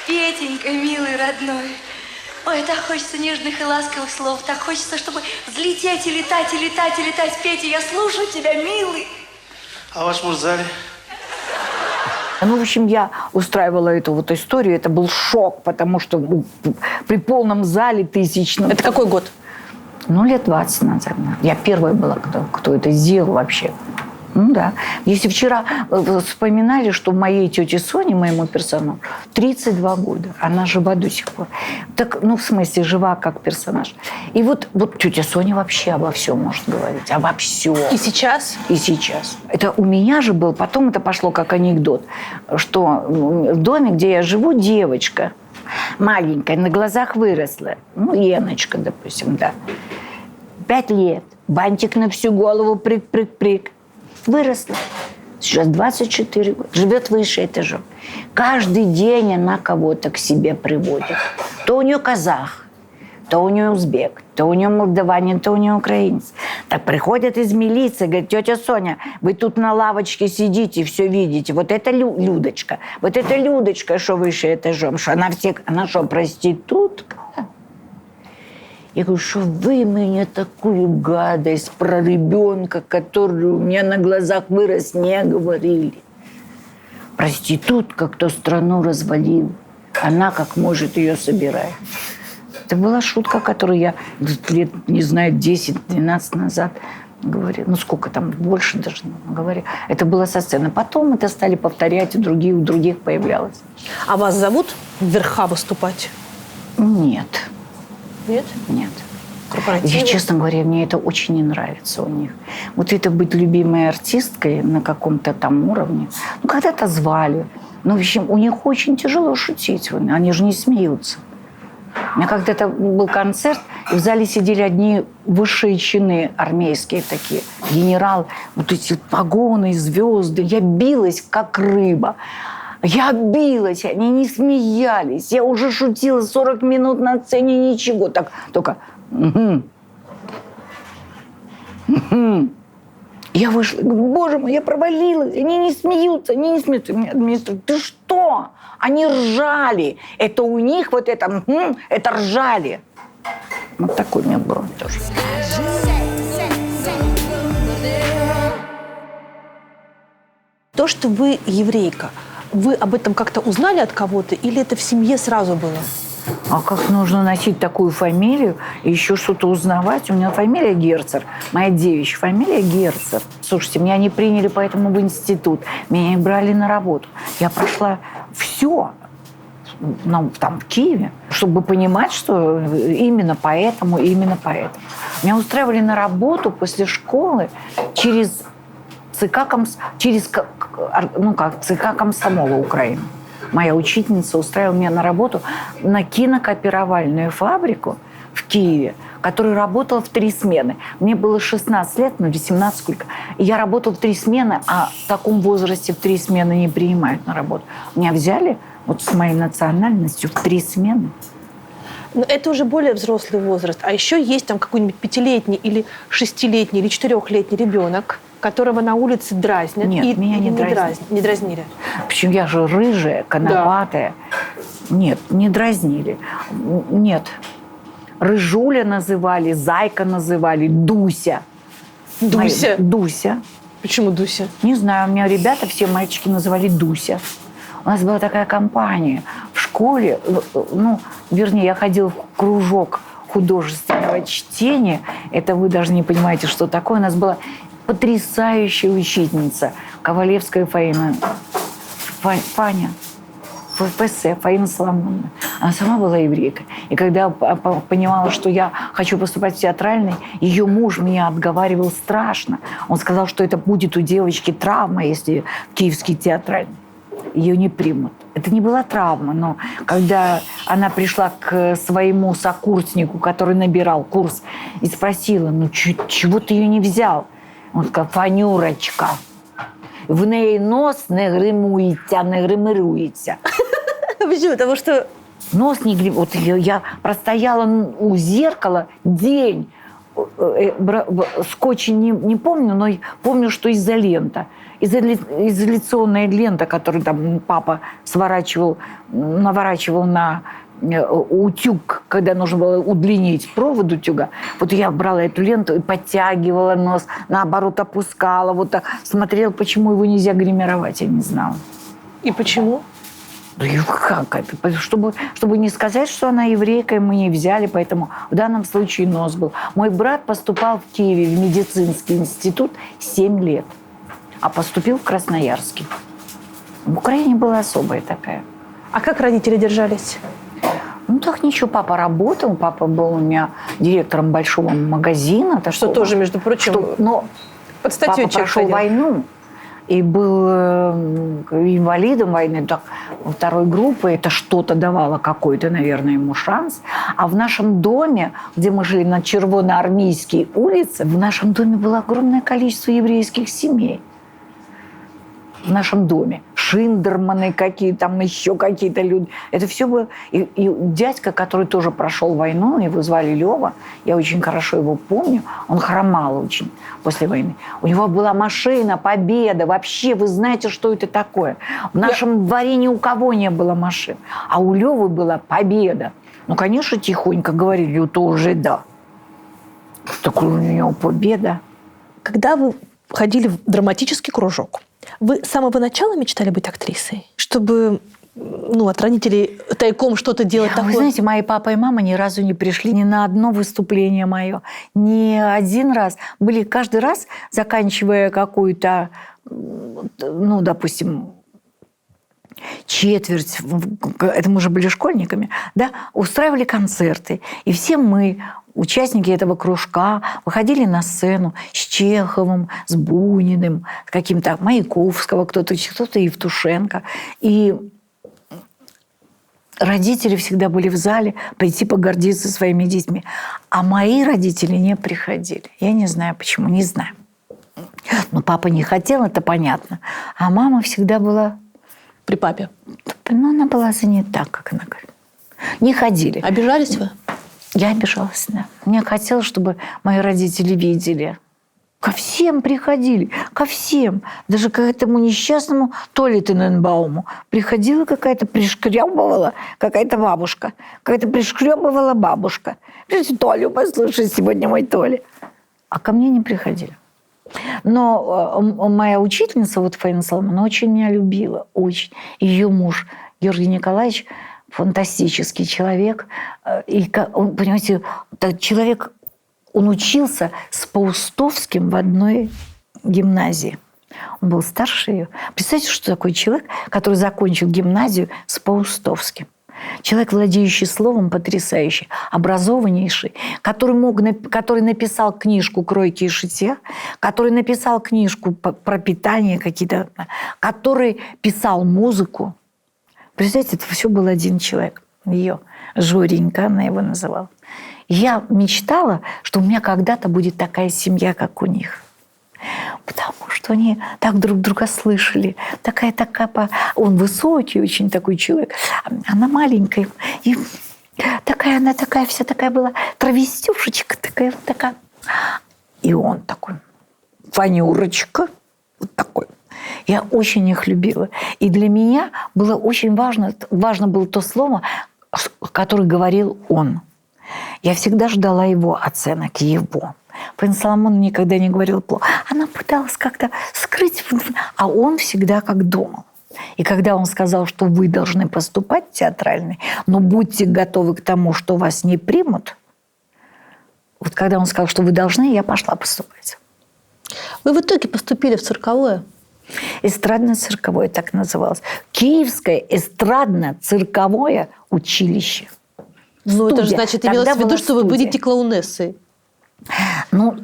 Петенька, милый, родной. Ой, так хочется нежных и ласковых слов. Так хочется, чтобы взлететь и летать, и летать, и летать. Петя, я слушаю тебя, милый. А ваш муж в зале? Ну, в общем, я устраивала эту вот историю. Это был шок, потому что при полном зале тысячном... Это какой год? Ну, лет 20 назад. Я первая была, кто это сделал вообще. Ну да. Если вчера вспоминали, что моей тете Соне, моему персонажу, 32 года. Она жива до сих пор. Так, ну, в смысле, жива как персонаж. И вот тетя Соня вообще обо всем может говорить. Обо всем. И сейчас? И сейчас. Это у меня же был, потом это пошло как анекдот, что в доме, где я живу, девочка маленькая, на глазах выросла. Ну, Леночка, допустим, да. 5 лет. Бантик на всю голову, прыг-прыг-прыг. Выросла. Сейчас 24 года. Живет выше этажом. Каждый день она кого-то к себе приводит. То у нее казах, то у нее узбек, то у нее молдаванин, то у нее украинец. Так приходят из милиции, говорят: тетя Соня, вы тут на лавочке сидите, все видите. Вот это Людочка. Вот это Людочка, что выше этажом. Что она что, проститутка? Я говорю, что вы мне такую гадость про ребенка, который у меня на глазах вырос, не говорили. Проститутка, кто страну развалил. Она как может ее собирает. Это была шутка, которую я лет, не знаю, 10-12 назад говорила. Ну, сколько там, больше даже говорила. Это было со сцены. Потом это стали повторять, у других появлялось. А вас зовут вверха выступать? Нет. Нет? Нет. Корпоративы? Я, честно говоря, мне это очень не нравится у них. Вот это быть любимой артисткой на каком-то там уровне. Ну, когда-то звали. Ну, в общем, у них очень тяжело шутить. Они же не смеются. У меня когда-то был концерт, и в зале сидели одни высшие чины армейские такие. Генерал, вот эти погоны, звезды. Я билась, как рыба. Я билась, они не смеялись. Я уже шутила 40 минут на сцене, ничего. Так, только... Я вышла, говорю: боже мой, я провалилась. Они не смеются, они не смеются. Мне администратор: ты что? Они ржали. Это у них вот это, это ржали. Вот такой у меня бронь тоже. То, что вы еврейка, вы об этом как-то узнали от кого-то или это в семье сразу было? А как нужно носить такую фамилию и еще что-то узнавать? У меня фамилия Герцер, моя девичья фамилия Герцер. Слушайте, меня не приняли поэтому в институт, меня не брали на работу. Я прошла все, ну, там, в Киеве, чтобы понимать, что именно поэтому. Меня устраивали на работу после школы через ЦК комсомола Украины. Моя учительница устраивала меня на работу на кинокооперовальную фабрику в Киеве, которая работала в 3 смены. Мне было 16 лет, ну, 18 сколько. И я работала в 3 смены, а в таком возрасте в 3 смены не принимают на работу. Меня взяли вот с моей национальностью в 3 смены. Но это уже более взрослый возраст. А еще есть там какой-нибудь 5-летний или 6-летний или 4-летний ребенок, которого на улице дразнят. Нет, меня не дразнят. Не дразнили. Почему я же рыжая, конопатая. Да. Нет, не дразнили. Нет. Рыжуля называли, Зайка называли, Дуся. Дуся? Дуся. Почему Дуся? Не знаю, у меня ребята, все мальчики называли Дуся. У нас была такая компания в школе, вернее, я ходила в кружок художественного чтения. Это вы даже не понимаете, что такое. У нас была потрясающая учительница Ковалевская Фаина. Фаня. Фаина Соломоновна. Она сама была еврейка. И когда я понимала, что я хочу поступать в театральный, ее муж меня отговаривал страшно. Он сказал, что это будет у девочки травма, если в Киевский театральный. Ее не примут. Это не была травма, но когда она пришла к своему сокурснику, который набирал курс, и спросила, чего ты ее не взял? Он сказал, Фанюрочка, в ней нос не гримується, не гримирується. Почему? Потому что... Нос не грим... Вот я простояла у зеркала день. Скотч не помню, но помню, что изолента. Изоляционная лента, которую там папа наворачивал на утюг, когда нужно было удлинить провод утюга. Вот я брала эту ленту и подтягивала нос, наоборот опускала, вот так смотрела, почему его нельзя гримировать, я не знала. И почему? Как это? Чтобы не сказать, что она еврейка, и мы не взяли, поэтому в данном случае нос был. Мой брат поступал в Киеве в медицинский институт 7 лет, а поступил в Красноярский. В Украине была особая такая. А как родители держались? Так ничего, папа работал, папа был у меня директором большого магазина. Что тоже, между прочим, под статью папа прошел ходил. войну и был инвалидом войны, так, второй группы. Это что-то давало, какой-то, наверное, ему шанс. А в нашем доме, где мы жили на Червоноармейской улице, в нашем доме было огромное количество еврейских семей. В нашем доме. Шиндерманы какие-то, там еще какие-то люди. Это все было... И дядька, который тоже прошел войну, его звали Лева, я очень хорошо его помню, он хромал очень после войны. У него была машина «Победа». Вообще, вы знаете, что это такое? В нашем дворе ни у кого не было машин. А у Левы была «Победа». Конечно, тихонько говорили, тоже да. Такой у него «Победа». Когда вы ходили в драматический кружок, вы с самого начала мечтали быть актрисой? Чтобы от родителей тайком что-то делать такое? Вы знаете, мои папа и мама ни разу не пришли ни на одно выступление мое. Ни один раз. Были каждый раз, заканчивая какую-то, допустим, четверть, это мы уже были школьниками, да, устраивали концерты. И все мы, участники этого кружка, выходили на сцену с Чеховым, с Буниным, с каким-то Маяковского, кто-то Евтушенко. И родители всегда были в зале, прийти погордиться своими детьми. А мои родители не приходили. Я не знаю почему, не знаю. Папа не хотел, это понятно. А мама всегда была... При папе? Она была занята, как она говорит. Не ходили. Обижались вы? Я обижалась, да. Мне хотелось, чтобы мои родители видели. Ко всем приходили, ко всем. Даже к этому несчастному Толе Тененбауму приходила какая-то, пришкребывала какая-то бабушка. Какая-то пришкребывала бабушка. Толю, послушай, сегодня мой Толя. А ко мне не приходили. Но моя учительница, Фаина Соломоновна, очень меня любила, очень. Ее муж Георгий Николаевич фантастический человек. И, понимаете, человек, он учился с Паустовским в одной гимназии. Он был старше ее. Представьте, что такой человек, который закончил гимназию с Паустовским. Человек, владеющий словом, потрясающий, образованнейший, который написал книжку «Кройки и шитья», который написал книжку про питание какие-то, который писал музыку. Представляете, это все был один человек. Ее Жоренька, она его называла. Я мечтала, что у меня когда-то будет такая семья, как у них. Потому что они так друг друга слышали. Такая. Он высокий очень такой человек. Она маленькая. И она такая, вся такая была травестюшечка. Такая. И он такой. Фанюрочка. Вот такой. Я очень их любила. И для меня было очень важно было то слово, которое говорил он. Я всегда ждала его оценок, его. Пан Соломон никогда не говорил плохо. Она пыталась как-то скрыть, а он всегда как думал. И когда он сказал, что вы должны поступать театральный, но будьте готовы к тому, что вас не примут, вот когда он сказал, что вы должны, я пошла поступать. Вы в итоге поступили в цирковое? Эстрадно-цирковое так называлось. Киевское эстрадно-цирковое училище. Ну, это же, Студия. значит, Тогда имелось в виду, была что вы студия. будете клоунессой. Ну,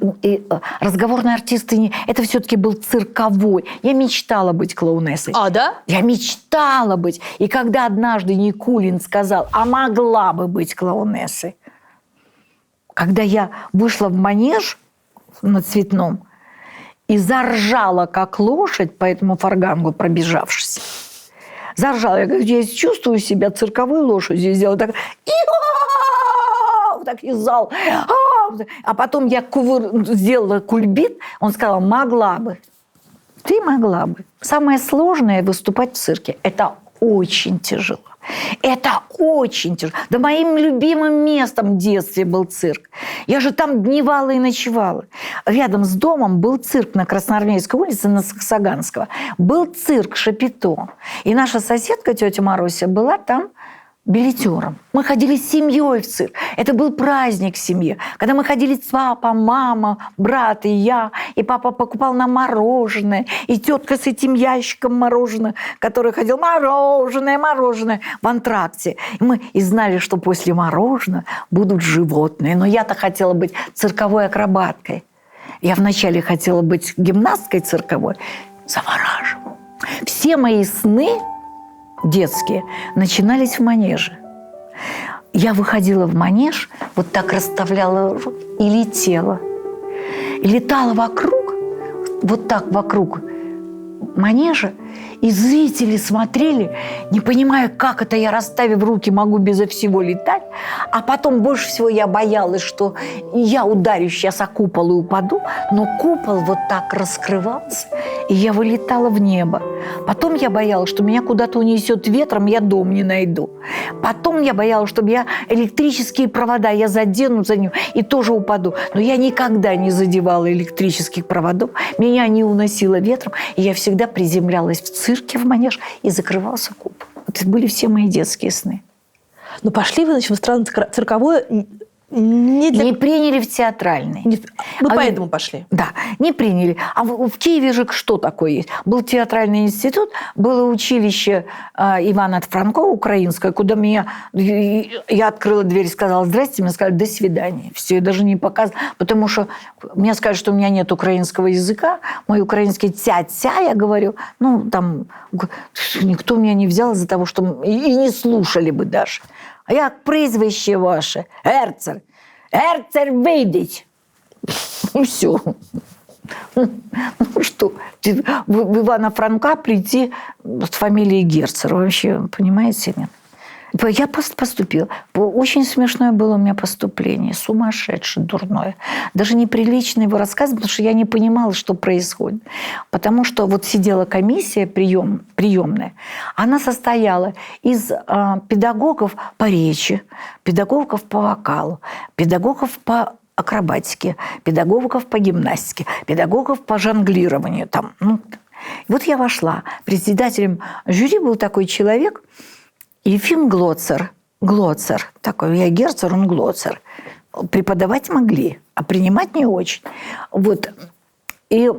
разговорные артисты, это все-таки был цирковой. Я мечтала быть клоунессой. А, да? Я мечтала быть. И когда однажды Никулин сказал, а могла бы быть клоунессой, когда я вышла в манеж на Цветном и заржала, как лошадь, по этому фаргангу пробежавшись. Заржала. Я говорю, я чувствую себя цирковой лошадью. Сделала так. Так и зал. А потом я сделала кульбит. Он сказал, могла бы. Ты могла бы. Самое сложное выступать в цирке. Это очень тяжело. Это очень тяжело. Да моим любимым местом в детстве был цирк. Я же там дневала и ночевала. Рядом с домом был цирк на Красноармейской улице, на Саксаганского. Был цирк «Шапито». И наша соседка, тетя Маруся, была там билетером. Мы ходили с семьей в цирк. Это был праздник в семье. Когда мы ходили с папой, мама, брат и я, и папа покупал нам мороженое, и тетка с этим ящиком мороженого, который ходил мороженое в антракте. И знали, что после мороженого будут животные. Но я-то хотела быть цирковой акробаткой. Я вначале хотела быть гимнасткой цирковой. Завораживала. Все мои сны детские начинались в манеже. Я выходила в манеж, вот так расставляла руки и летела. И летала вокруг, вот так вокруг манежа, и зрители смотрели, не понимая, как это я, расставив руки, могу безо всего летать. А потом больше всего я боялась, что я ударюсь сейчас о купол и упаду, но купол вот так раскрывался, и я вылетала в небо. Потом я боялась, что меня куда-то унесет ветром, я дом не найду. Потом я боялась, чтобы я электрические провода, я задену за ним и тоже упаду. Но я никогда не задевала электрических проводов, меня не уносило ветром, и я всегда приземлялась в цирке, в манеж, и закрывался купол. Вот это были все мои детские сны. Но пошли вы, значит, в эстрадно-цирковое не для... Не приняли в театральный. Вы поэтому пошли? Да, не приняли. А в Киеве же что такое есть? Был театральный институт, было училище Ивана Франко украинское, куда меня... Я открыла дверь и сказала «здрасте», мне сказали «до свидания». Все, я даже не показывала, потому что мне сказали, что у меня нет украинского языка, мой украинский тя-тя, я говорю, ну, там, никто меня не взял из-за того, что... И не слушали бы даже. А як прізвище ваше? Герцер. Герцер вийдіть. Ну, все. Ну, что? В Ивана Франка прийти с фамилией Герцер. Вообще, понимаете, нет? Я поступила. Очень смешное было у меня поступление. Сумасшедшее, дурное. Даже неприлично его рассказывать, потому что я не понимала, что происходит. Потому что вот сидела комиссия приемная. Она состояла из педагогов по речи, педагогов по вокалу, педагогов по акробатике, педагогов по гимнастике, педагогов по жонглированию. Там, ну. Вот я вошла. Председателем жюри был такой человек, Ефим Глоцер. Глоцер такой. Я Герцер, он Глоцер. Преподавать могли, а принимать не очень. Вот. И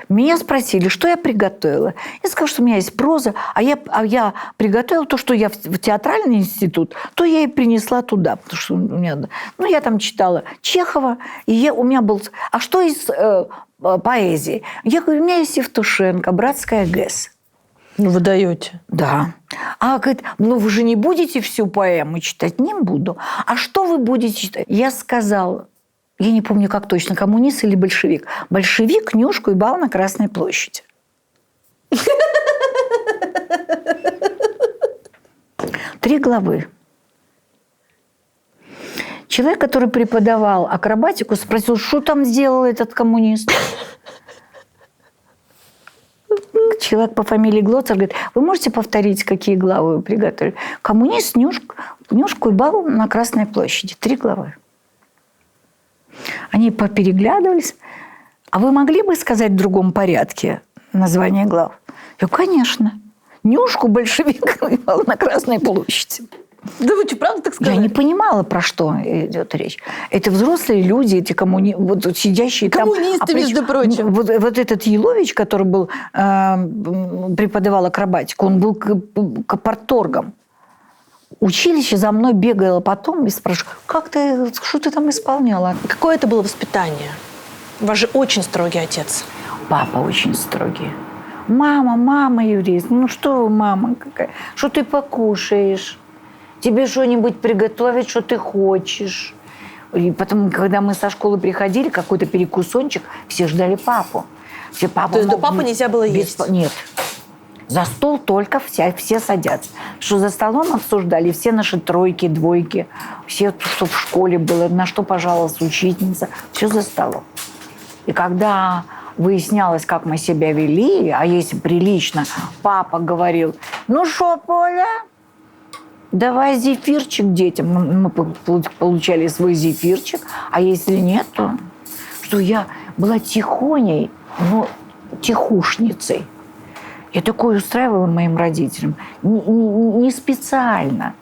меня спросили, что я приготовила. Я сказала, что у меня есть проза, а я приготовила то, что я в театральный институт, то я и принесла туда. Потому что у меня, ну, я там читала Чехова, и у меня был... А что из поэзии? Я говорю, у меня есть Евтушенко, «Братская ГЭС». Ну, вы даете. Да. А говорит, ну вы же не будете всю поэму читать? Не буду. А что вы будете читать? Я сказала, я не помню как точно, коммунист или большевик. Большевик книжку ебал на Красной площади. 3 главы. Человек, который преподавал акробатику, спросил, что там сделал этот коммунист? человек по фамилии Глоцер говорит, вы можете повторить, какие главы вы приготовили? Коммунист, Нюшку и бал на Красной площади. 3 главы. Они попереглядывались. А вы могли бы сказать в другом порядке название глав? Я говорю, конечно. Нюшку, большевик и бал на Красной площади. Да вы что, правда так сказали? Я не понимала, про что идет речь. Это взрослые люди, эти вот сидящие коммунисты, там. между прочим. Вот этот Елович, который был, преподавал акробатику, он был парторгом. Училище за мной бегало потом и спрашивало, что ты там исполняла? Какое это было воспитание? У вас же очень строгий отец. Папа очень строгий. Мама, юрист, ну что вы, мама какая? Что ты покушаешь? Тебе что-нибудь приготовить, что ты хочешь. И потом, когда мы со школы приходили, какой-то перекусончик, все ждали папу. То есть до папы нельзя было есть? Нет. За стол только все садятся. Что за столом обсуждали все наши тройки, двойки, все, что в школе было, на что пожаловалась учительница. Все за столом. И когда выяснялось, как мы себя вели, а если прилично, папа говорил, ну что, Поля, давай зефирчик детям. Мы получали свой зефирчик, а если нет, то что я была тихоней, но тихушницей. Я такое устраивала моим родителям. Не специально.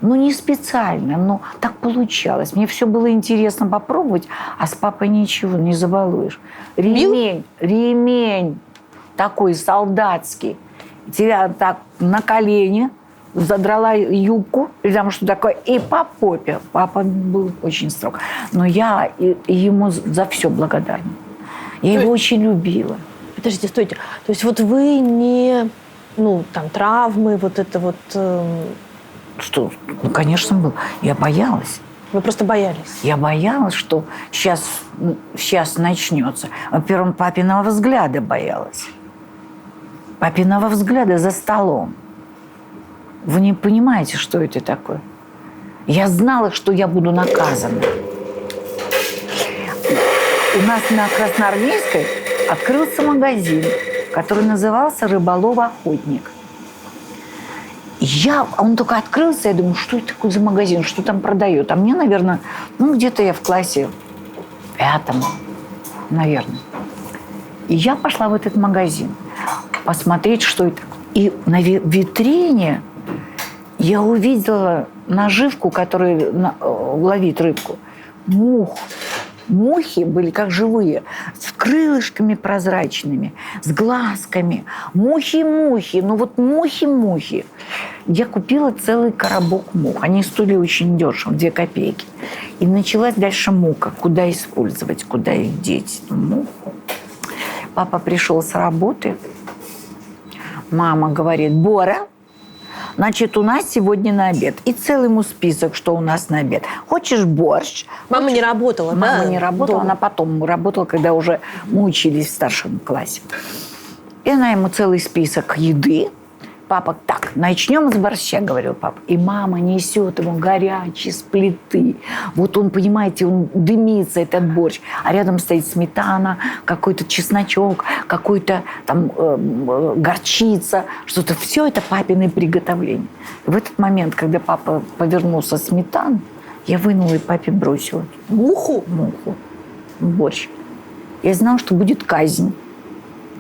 Не специально, но так получалось. Мне все было интересно попробовать, а с папой ничего не забалуешь. Ремень такой солдатский. Тебя так на колени задрала юбку, или там что такое, и по попе. Папа был очень строг. Но я ему за все благодарна. Я его очень любила. Подождите, стойте. То есть вот вы не, травмы, вот это вот... Что? Ну, конечно, был. Я боялась. Вы просто боялись? Я боялась, что сейчас начнется. Во-первых, папиного взгляда боялась. Папиного взгляда за столом. Вы не понимаете, что это такое? Я знала, что я буду наказана. У нас на Красноармейской открылся магазин, который назывался «Рыболов-охотник». Он только открылся, я думаю, что это такое за магазин, что там продает. А мне, наверное, где-то я в классе 5, наверное. И я пошла в этот магазин посмотреть, что это. И на витрине я увидела наживку, которая ловит рыбку. Мухи были как живые, с крылышками прозрачными, с глазками. Мухи. Я купила целый коробок мух. Они стоили очень дешево, 2 копейки. И началась дальше мука. Куда использовать, куда их деть? Муху. Папа пришел с работы. Мама говорит, Бора, значит, у нас сегодня на обед. И целый ему список, что у нас на обед. Хочешь борщ? Мама не работала, да? Мама не работала, она потом работала, когда уже мы учились в старшем классе. И она ему целый список еды. Папа, так, начнем с борща, говорил папа. И мама несет ему горячий с плиты. Вот он, понимаете, он дымится, этот борщ. А рядом стоит сметана, какой-то чесночок, какой-то там горчица, что-то. Все это папины приготовления. И в этот момент, когда папа повернулся сметану, я вынула и папе бросила. Муху в борщ. Я знала, что будет казнь.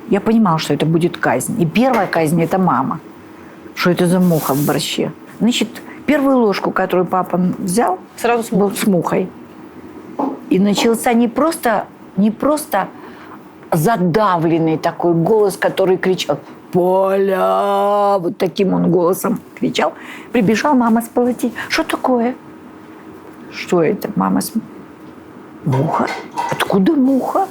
Я понимала, что это будет казнь. И первая казнь – это мама. Что это за муха в борще? Значит, первую ложку, которую папа взял, сразу был с мухой. И начался не просто задавленный такой голос, который кричал «Поля!» Вот таким он голосом кричал. Прибежала мама с полотенцем. Что такое? Что это? Мама с... Муха? Откуда муха?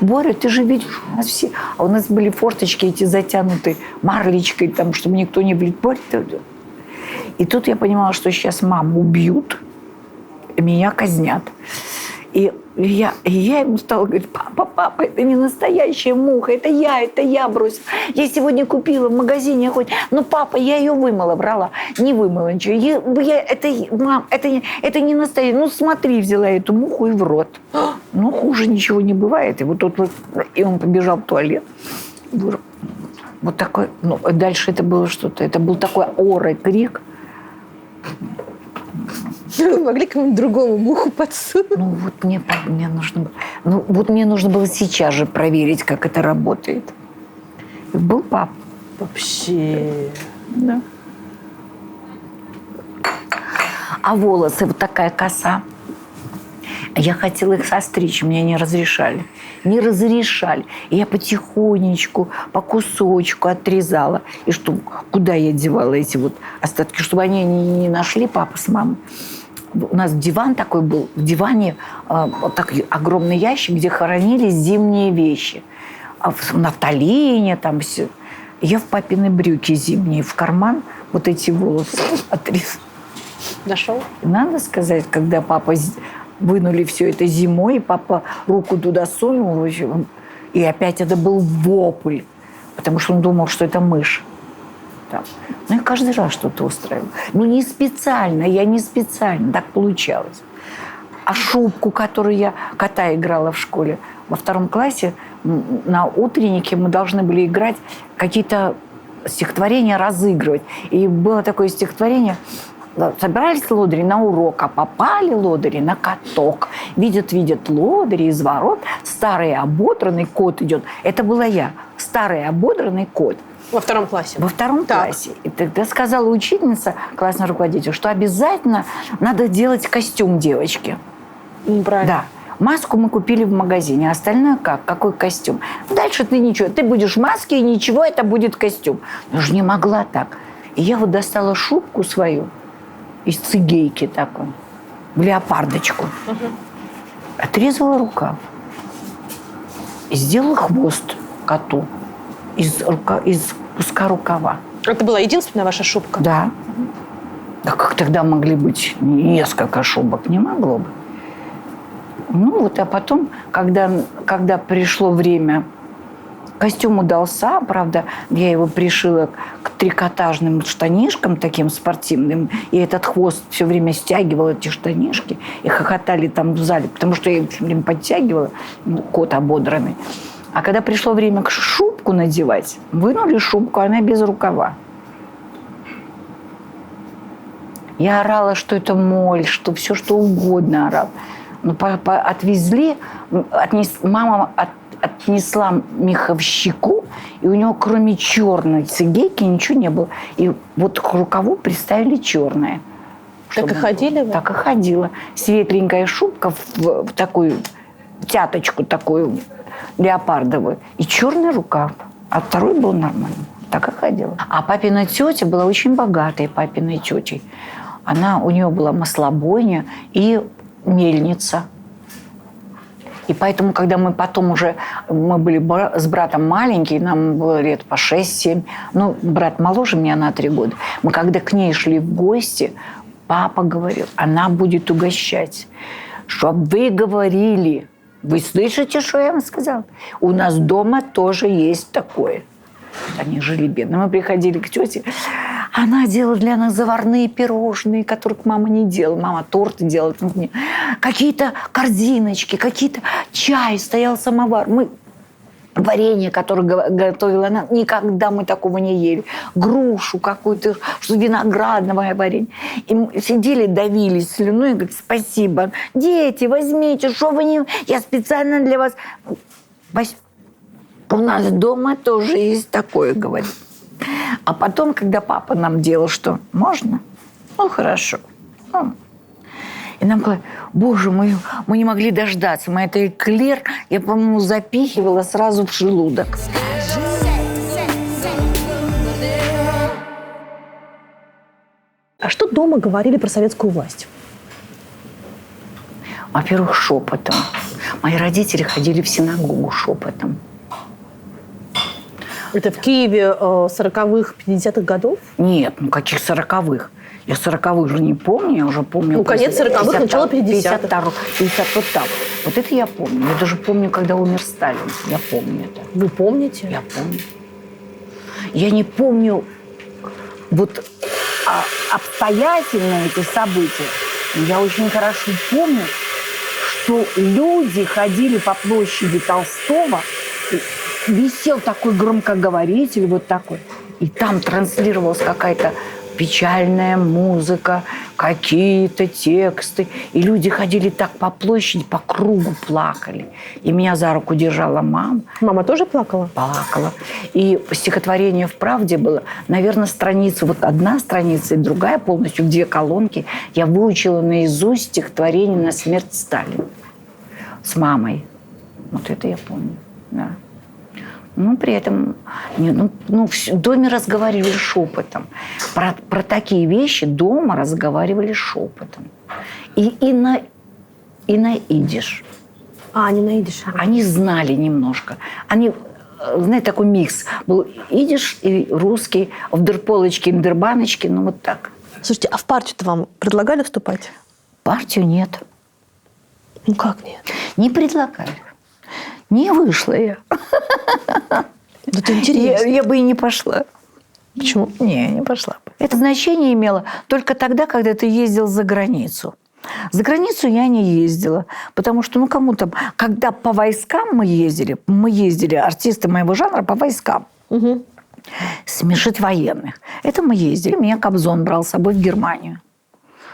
Боря, ты же видишь, у нас все... А у нас были форточки эти затянуты марлечкой, там, чтобы никто не видел. Боря, ты... И тут я понимала, что сейчас маму убьют, меня казнят. И я ему стала говорить, папа, это не настоящая муха, это я бросила. Я сегодня купила в магазине, папа, я ее вымыла, брала. Не вымыла ничего. Мам, это не настоящая. Смотри, взяла эту муху и в рот. Хуже ничего не бывает. И он побежал в туалет. Вот такой, ну, дальше это было что-то. Это был такой орый крик. Вы могли кому-нибудь другому муху подсунуть? Ну, вот мне нужно было... Ну, вот мне нужно было сейчас же проверить, как это работает. И был папа. Вообще. Да. А волосы, вот такая коса. Я хотела их состричь, мне не разрешали. Не разрешали. И я потихонечку, по кусочку отрезала. И что, куда я девала эти вот остатки? Чтобы они не нашли, папа с мамой. У нас диван такой был. В диване вот такой огромный ящик, где хоронились зимние вещи. Нафталине там все. Я в папины брюки зимние в карман вот эти волосы отрезала. Нашел? Надо сказать, когда папа вынули все это зимой, и папа руку туда сунул, в общем, и опять это был вопль, потому что он думал, что это мышь. Так. Ну, я каждый раз что-то устраивала. Ну, не специально, я не специально, так получалось. А шубку, которую я кота играла в школе, во 2 классе на утреннике мы должны были играть какие-то стихотворения, разыгрывать. И было такое стихотворение: собирались лодыри на урок, а попали лодыри на каток. Видят лодыри из ворот, старый ободранный кот идет. Это была я, старый ободранный кот. Во 2 классе? Во 2 классе. И тогда сказала учительница, классный руководитель, что обязательно надо делать костюм девочки. Неправильно. Да. Маску мы купили в магазине, а остальное как? Какой костюм? Дальше ты ничего. Ты будешь в маске, и ничего, это будет костюм. Я же не могла так. И я вот достала шубку свою из цигейки такой, в леопардочку. Отрезала рукав. И сделала хвост коту из куска рукава. Это была единственная ваша шубка? Да. Да как тогда могли быть несколько шубок? Не могло бы. Ну вот, а потом, когда пришло время, костюм удался, правда, я его пришила к трикотажным штанишкам таким спортивным, и этот хвост все время стягивал эти штанишки, и хохотали там в зале, потому что я их все время подтягивала, кот ободранный. А когда пришло время шубку надевать, вынули шубку, она без рукава. Я орала, что это моль, что все что угодно орала. Но отвезли, мама отнесла меховщику, и у него кроме черной цигейки ничего не было. И вот к рукаву приставили черное. Так и ходили вы? Так и ходила. Светленькая шубка в такую тяточку такую леопардовую. И черный рукав. А второй был нормальный. Так и ходила. А папина тетя была очень богатой папиной тетей. У нее была маслобойня и мельница. И поэтому, когда мы потом уже... Мы были с братом маленькие, нам было лет по 6-7. Ну, брат моложе меня на 3 года. Мы когда к ней шли в гости, папа говорил, она будет угощать. Чтоб вы говорили... Вы слышите, что я вам сказала? У нас дома тоже есть такое. Они жили бедно. Мы приходили к тете. Она делала для нас заварные пирожные, которых мама не делала. Мама торты делала. Какие-то корзиночки, какие-то чай. Стоял самовар. Варенье, которое готовила она, никогда мы такого не ели. Грушу какую-то, что виноградное варенье. И мы сидели, давились слюной и говорят, спасибо. Дети, возьмите, что вы не... Я специально для вас... У нас дома тоже есть такое, говорит. А потом, когда папа нам делал, что можно? Ну, хорошо. И нам говорят, боже мой, мы не могли дождаться. Мы это эклер, я, по-моему, запихивала сразу в желудок. А что дома говорили про советскую власть? Во-первых, шепотом. Мои родители ходили в синагогу шепотом. Это в Киеве 40-х, 50-х годов? Нет, ну каких 40-х? Я 40-х же не помню, я уже помню. Ну, конец 40-х, начало 50-х. 50 вот там. Вот это я помню. Я даже помню, когда умер Сталин. Я помню это. Вы помните? Я помню. Я не помню вот обстоятельно эти события. Но я очень хорошо помню, что люди ходили по площади Толстого висел такой громкоговоритель вот такой, и там транслировалась какая-то печальная музыка, какие-то тексты. И люди ходили так по площади, по кругу плакали. И меня за руку держала мама. Мама тоже плакала? Плакала. И стихотворение в «Правде» было, наверное, страница, вот одна страница и другая полностью, в 2 колонки. Я выучила наизусть стихотворение «На смерть Сталина» с мамой. Вот это я помню, да. Ну, при этом в доме разговаривали шепотом. Про такие вещи дома разговаривали шепотом. И на идиш. Не на идиш. Они знали немножко. Они, знаете, такой микс. Был идиш и русский, в дырполочке, в дырбаночке, ну вот так. Слушайте, а в партию-то вам предлагали вступать? Партию нет. Ну как нет? Не предлагали. Не вышла я. Это интересно. Я бы и не пошла. Почему? Не пошла бы. Это значение имело только тогда, когда ты ездил за границу. За границу я не ездила, потому что, кому там... Когда по войскам мы ездили, артисты моего жанра по войскам. Угу. Смешить военных. Это мы ездили. Меня Кобзон брал с собой в Германию.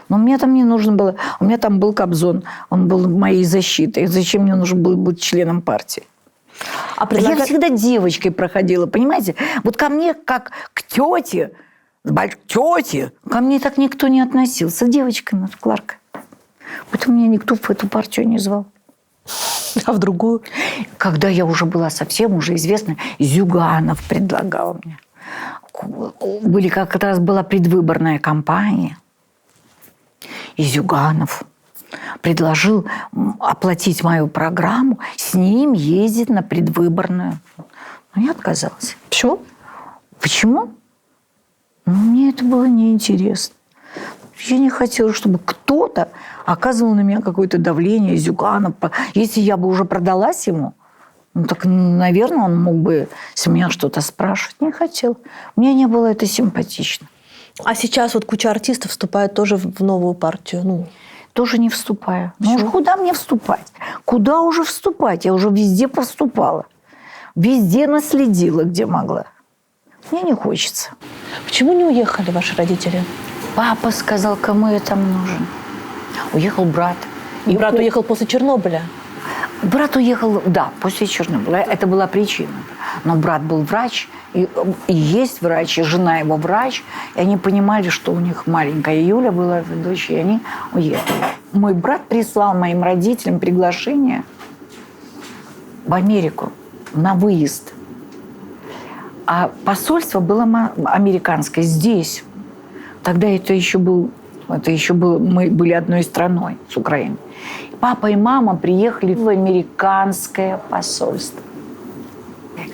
Но мне там не нужно было... У меня там был Кобзон. Он был моей защитой. Зачем мне нужно было быть членом партии? Я всегда девочкой проходила, понимаете? Вот ко мне, как к тете, ко мне так никто не относился. Девочка, Кларка. Поэтому меня никто в эту партию не звал. А в другую? Когда я уже была совсем уже известна, Зюганов предлагал мне. Как раз была предвыборная кампания. И Зюганов предложил оплатить мою программу, с ним ездить на предвыборную. Но я отказалась. Почему? Почему? Мне это было неинтересно. Я не хотела, чтобы кто-то оказывал на меня какое-то давление, Зюганов. Если я бы уже продалась ему, так, наверное, он мог бы с меня что-то спрашивать. Не хотел. Мне не было это симпатично. А сейчас вот куча артистов вступает тоже в новую партию. Тоже не вступаю. Ну уж куда мне вступать? Куда уже вступать? Я уже везде поступала. Везде наследила, где могла. Мне не хочется. Почему не уехали ваши родители? Папа сказал, кому я там нужен. Уехал брат. И брат уехал после Чернобыля? Брат уехал, да, после Чернобыля. Это была причина. Но брат был врач, и есть врач, и жена его врач. И они понимали, что у них маленькая Юля была, дочь, и они уехали. Мой брат прислал моим родителям приглашение в Америку на выезд. А посольство было американское здесь. Тогда мы были одной страной с Украиной. Папа и мама приехали в американское посольство.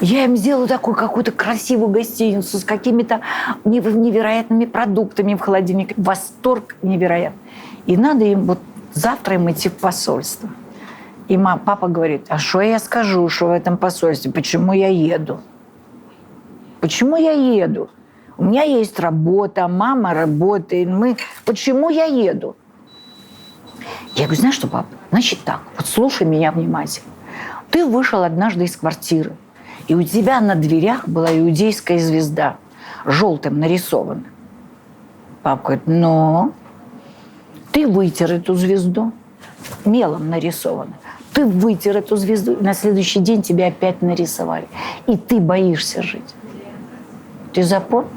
Я им сделала такую какую-то красивую гостиницу с какими-то невероятными продуктами в холодильнике. Восторг невероятный. И надо им завтра им идти в посольство. И папа говорит, а что я скажу, что в этом посольстве? Почему я еду? Почему я еду? У меня есть работа, мама работает. Почему я еду? Я говорю, знаешь что, папа? Значит так, слушай меня внимательно. Ты вышел однажды из квартиры, и у тебя на дверях была иудейская звезда, желтым нарисована. Папа говорит, ты вытер эту звезду, мелом нарисована. Ты вытер эту звезду, и на следующий день тебя опять нарисовали. И ты боишься жить. Ты запомнил?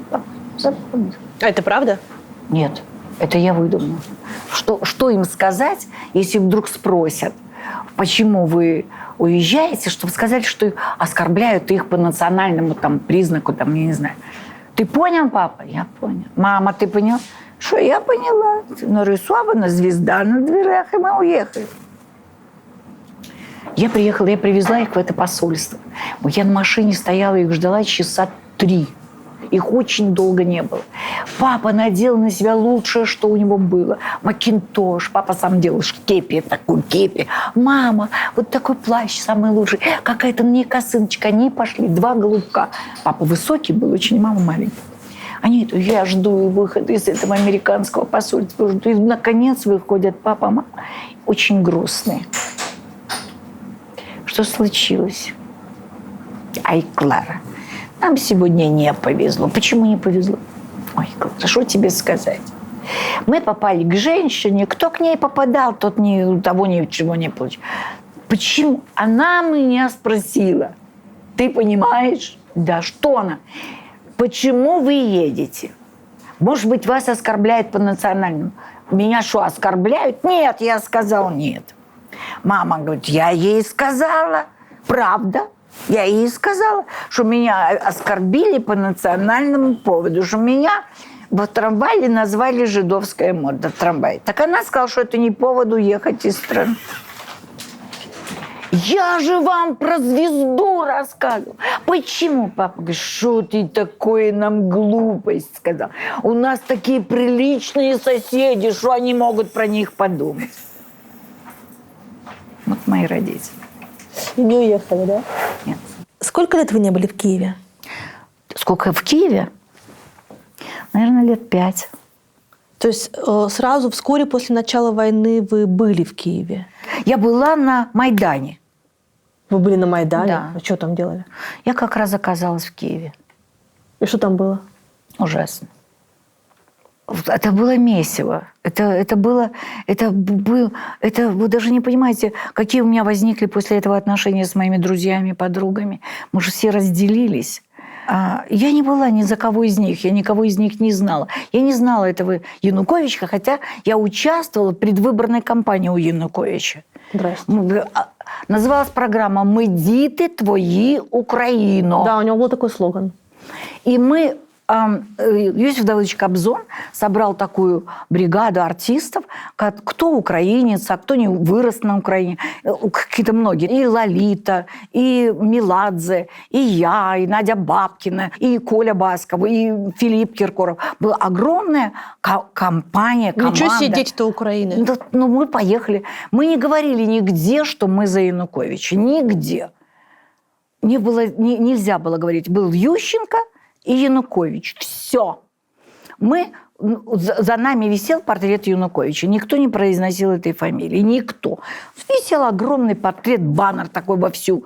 Запомнил. А это правда? Нет, это я выдумала. Что им сказать, если вдруг спросят, почему вы уезжаете, чтобы сказать, что оскорбляют их по национальному признаку, я не знаю. Ты понял, папа? Я понял. Мама, ты понял? Что я поняла? Нарисована звезда на дверях, и мы уехали. Я приехала, я привезла их в это посольство. Я на машине стояла, их ждала часа 3. Их очень долго не было. Папа надел на себя лучшее, что у него было. Макинтош. Папа сам делал кепи, такую кепи. Мама, вот такой плащ самый лучший. Какая-то мне косыночка. Они пошли, 2 голубка. Папа высокий был очень, мама маленькая. Я жду выхода из этого американского посольства. И наконец выходят папа, мама. Очень грустные. Что случилось? Ай, Клара, нам сегодня не повезло. Почему не повезло? Ой, Клара, что тебе сказать? Мы попали к женщине, кто к ней попадал, тот у того ничего не получил. Почему? Она меня спросила. Ты понимаешь? Да, что она? Почему вы едете? Может быть, вас оскорбляют по национальному. Меня что, оскорбляют? Нет, я сказал нет. Мама говорит, я ей сказала, правда. Я ей сказала, что меня оскорбили по национальному поводу, что меня в трамвае назвали жидовская морда в трамвае. Так она сказала, что это не повод уехать из страны. Я же вам про звезду рассказывал. Почему, папа? Говорит, что ты такое нам глупость сказал? У нас такие приличные соседи, что они могут про них подумать. Вот мои родители. И не уехали, да? Нет. Сколько лет вы не были в Киеве? Сколько в Киеве? Наверное, лет 5. То есть сразу, вскоре после начала войны вы были в Киеве? Я была на Майдане. Вы были на Майдане? Да. А что там делали? Я как раз оказалась в Киеве. И что там было? Ужасно. Это было месиво. Вы даже не понимаете, какие у меня возникли после этого отношения с моими друзьями, подругами. Мы же все разделились. Я не была ни за кого из них, я никого из них не знала. Я не знала этого Януковича, хотя я участвовала в предвыборной кампании у Януковича. Здрасте. Называлась программа «Мы діти твої Україно». Да, у него был такой слоган. И мы, Иосиф Давыдович Кобзон собрал такую бригаду артистов, кто украинец, а кто не вырос на Украине, какие-то многие. И Лолита, и Меладзе, и я, и Надя Бабкина, и Коля Басков, и Филипп Киркоров. Была огромная компания, команда. Ничего себе, дети-то Украины. Ну, мы поехали. Мы не говорили нигде, что мы за Януковича. Нигде. Нельзя было говорить. Был Ющенко и Янукович. Все. За нами висел портрет Януковича. Никто не произносил этой фамилии. Никто. Висел огромный портрет, баннер такой вовсю,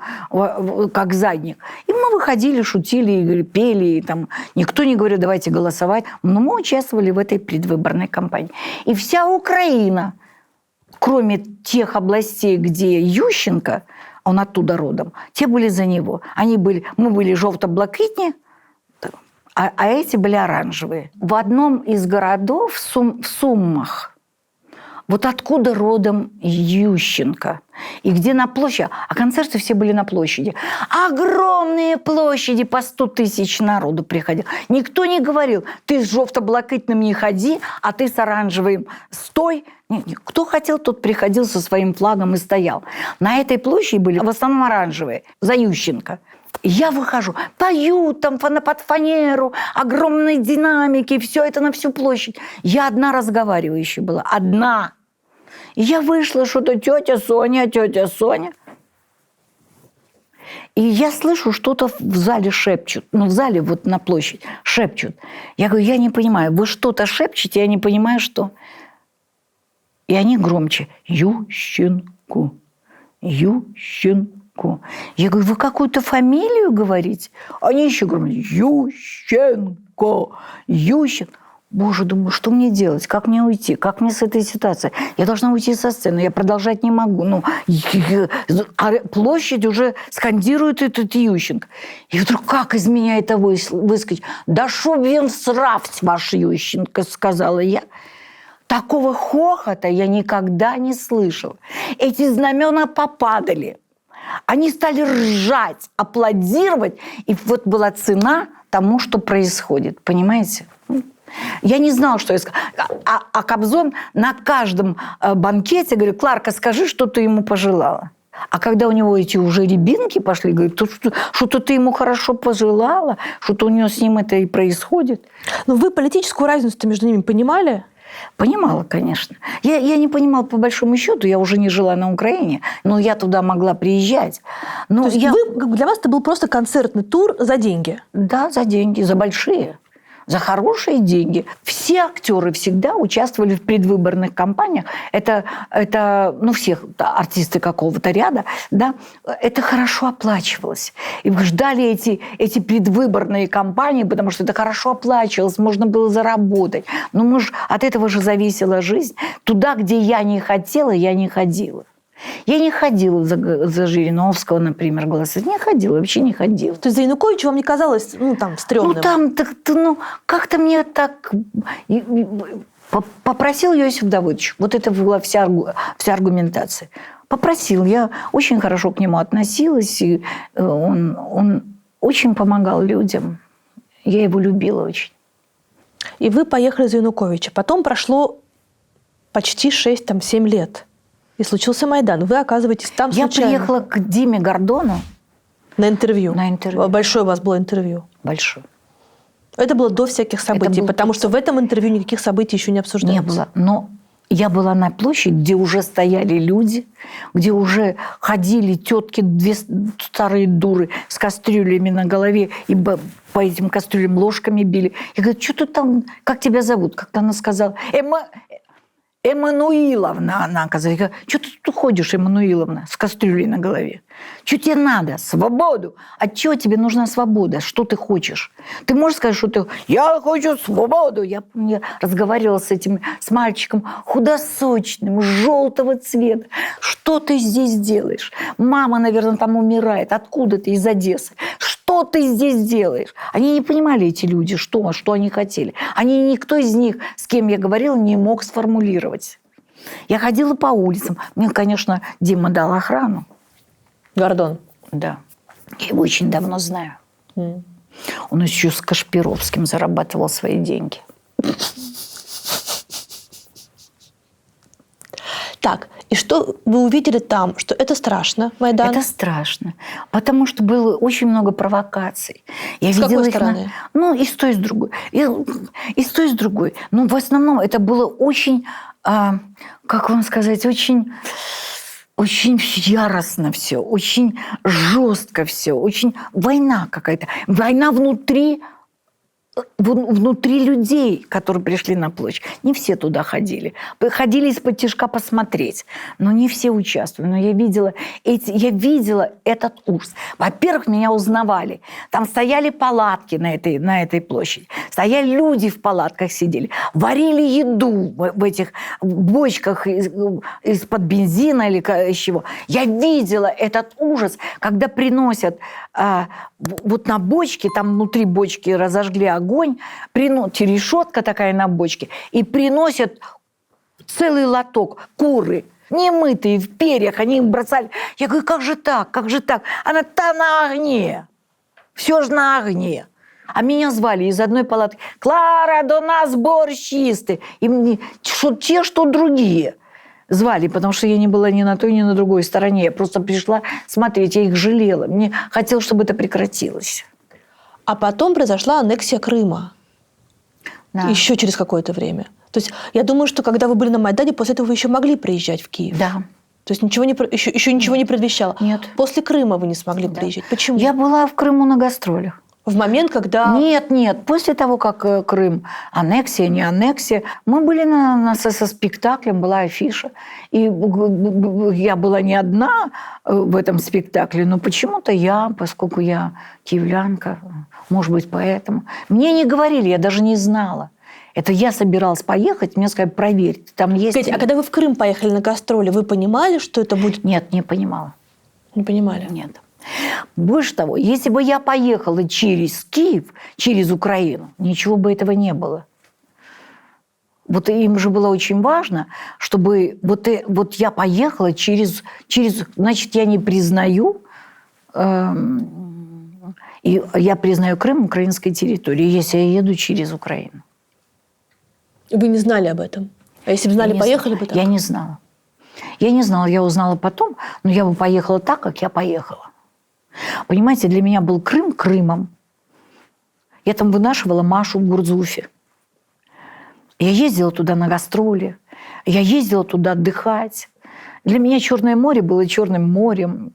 как задник. И мы выходили, шутили, пели. И там, никто не говорил, давайте голосовать. Но мы участвовали в этой предвыборной кампании. И вся Украина, кроме тех областей, где Ющенко, он оттуда родом, те были за него. Мы были желто-блакитні, а эти были оранжевые. В одном из городов, в Суммах, вот откуда родом Ющенко, и где на площади, а концерты все были на площади. Огромные площади, по 100 тысяч народу приходил. Никто не говорил, ты с желто-блакитным не ходи, а ты с оранжевым стой. Нет. Кто хотел, тот приходил со своим флагом и стоял. На этой площади были в основном оранжевые, за Ющенко. Я выхожу, поют там под фанеру, огромные динамики, все это на всю площадь. Я одна разговаривающая была, одна. И я вышла, что-то тетя Соня. И я слышу, что-то в зале шепчут. В зале вот на площади шепчут. Я говорю, я не понимаю, вы что-то шепчете, я не понимаю, что. И они громче. Ющенко. Я говорю, вы какую-то фамилию говорите? Они еще говорят, Ющенко. Боже, думаю, что мне делать? Как мне уйти? Как мне с этой ситуации? Я должна уйти со сцены, я продолжать не могу. А площадь уже скандирует этот Ющенко. И вдруг как из меня это выскочит? Да шо він сравсь, ваш Ющенко, сказала я. Такого хохота я никогда не слышала. Эти знамена попадали. Они стали ржать, аплодировать. И вот была цена тому, что происходит. Понимаете? Я не знала, что я сказала. А Кобзон на каждом банкете говорит, Кларка, скажи, что ты ему пожелала. А когда у него эти уже рябинки пошли, говорит, что-то ты ему хорошо пожелала, что-то у него с ним это и происходит. Но вы политическую разницу между ними понимали? Понимала, конечно. Я не понимала по большому счету, я уже не жила на Украине, но я туда могла приезжать. Но То есть для вас это был просто концертный тур за деньги? Да, за деньги, за большие. за хорошие деньги. Все актеры всегда участвовали в предвыборных кампаниях. Это всех артисты какого-то ряда, да, это хорошо оплачивалось. И ждали эти предвыборные кампании, потому что это хорошо оплачивалось, можно было заработать. Но от этого же зависела жизнь. Туда, где я не хотела, я не ходила. Я не ходила за Жириновского, например, голосовать. Не ходила, вообще не ходила. То есть за Януковича вам не казалось, стрёмным? Как-то мне так... Попросил Иосиф Давыдович. Вот это была вся аргументация. Попросил. Я очень хорошо к нему относилась. И он очень помогал людям. Я его любила очень. И вы поехали за Януковича. Потом прошло почти 6-7 лет. И случился Майдан. Вы оказываетесь там случайно. Я приехала к Диме Гордону. На интервью. На интервью. Большое у вас было интервью. Большое. Это было до всяких событий, потому что в этом интервью никаких событий еще не обсуждалось. Не было. Но я была на площади, где уже стояли люди, где уже ходили тетки, 2 старые дуры с кастрюлями на голове и по этим кастрюлям ложками били. Я говорю, что ты там, как тебя зовут? Как-то она сказала, Эммануиловна, она оказалась. Я говорю, что ты тут ходишь, Эммануиловна, с кастрюлей на голове? Что тебе надо? Свободу. От чего тебе нужна свобода? Что ты хочешь? Ты можешь сказать, что ты... Я хочу свободу. Я разговаривала с мальчиком худосочным, желтого цвета. Что ты здесь делаешь? Мама, наверное, там умирает. Откуда ты? Из Одессы. Что ты здесь делаешь? Они не понимали, эти люди, что они хотели. Никто из них, с кем я говорила, не мог сформулировать. Я ходила по улицам. Мне, конечно, Дима дал охрану. Гордон. Да. Я его очень давно знаю. Он еще с Кашпировским зарабатывал свои деньги. Так, и что вы увидели там? Что это страшно, Майдан? Это страшно, потому что было очень много провокаций. Я с видела какой их стороны? и с той, и с другой. И с той, и с другой. Но в основном это было очень, как вам сказать, очень яростно все, очень жестко все, очень война какая-то. Война внутри людей, которые пришли на площадь. Не все туда ходили. Ходили из-под тишка посмотреть. Но не все участвовали. Но я видела этот ужас. Во-первых, меня узнавали. Там стояли палатки на этой площади. Стояли люди в палатках сидели. Варили еду в этих бочках из-под бензина или из чего. Я видела этот ужас, когда приносят вот на бочке, там внутри бочки разожгли огонь, решетка такая на бочке, и приносят целый лоток куры, немытые, в перьях, они их бросали. Я говорю, как же так, как же так? Она-то на огне, все же на огне. А меня звали из одной палатки, Клара, до нас борщ чистый. И мне, что те, что другие. Звали, потому что я не была ни на той, ни на другой стороне. Я просто пришла смотреть, я их жалела. Мне хотелось, чтобы это прекратилось. А потом произошла аннексия Крыма. Да. Еще через какое-то время. То есть я думаю, что когда вы были на Майдане, после этого вы еще могли приезжать в Киев. Да. То есть еще ничего не предвещало. Нет. После Крыма вы не смогли приезжать. Почему? Я была в Крыму на гастролях. В момент, когда... Нет. После того, как Крым, аннексия, не аннексия, мы были со спектаклем, была афиша. И я была не одна в этом спектакле, но почему-то поскольку я киевлянка, может быть, поэтому. Мне не говорили, я даже не знала. Это я собиралась поехать, мне сказали, проверь, там есть... Кстати, а когда вы в Крым поехали на гастроли, вы понимали, что это будет... Нет, не понимала. Не понимали? Нет. Больше того, если бы я поехала через Киев, через Украину, ничего бы этого не было. Вот им же было очень важно, чтобы вот я поехала через... Значит, я не признаю... И я признаю Крым украинской территорией, если я еду через Украину. Вы не знали об этом? А если бы знали, поехали бы так? Я не знала. Я узнала потом, но я бы поехала так, как я поехала. Понимаете, для меня был Крым Крымом. Я там вынашивала Машу в Гурзуфе. Я ездила туда на гастроли. Я ездила туда отдыхать. Для меня Черное море было Черным морем.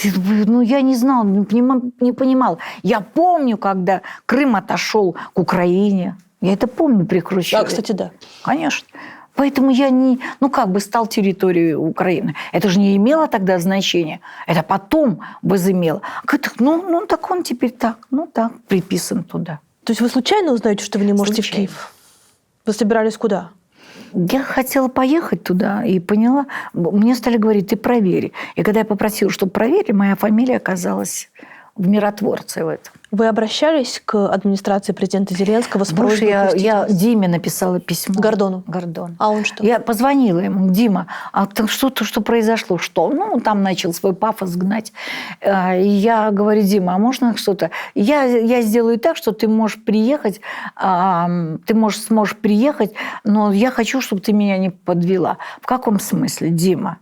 Ну, я не знала, не понимала. Я помню, когда Крым отошел к Украине. Я это помню при Хрущеве. Да, кстати, да. Конечно. Поэтому я не... Ну, как бы стал территорией Украины. Это же не имело тогда значения. Это потом возымело. Ну, так он теперь так. Ну, так, приписан туда. То есть вы случайно узнаете, что вы не можете Случайно. в Киев? Вы собирались куда? Я хотела поехать туда и поняла. Мне стали говорить, ты проверь. И когда я попросила, чтобы проверили, моя фамилия оказалась в миротворце в этом. Вы обращались к администрации президента Зеленского с Больше просьбой пустить я вас? Диме написала письмо. Гордону? Гордон. А он что? Я позвонила ему, Дима, а что произошло? Что? Ну, там начал свой пафос гнать. И я говорю, Дима, а можно что-то? Я сделаю так, что ты можешь приехать, сможешь приехать, но я хочу, чтобы ты меня не подвела. В каком смысле, Дима?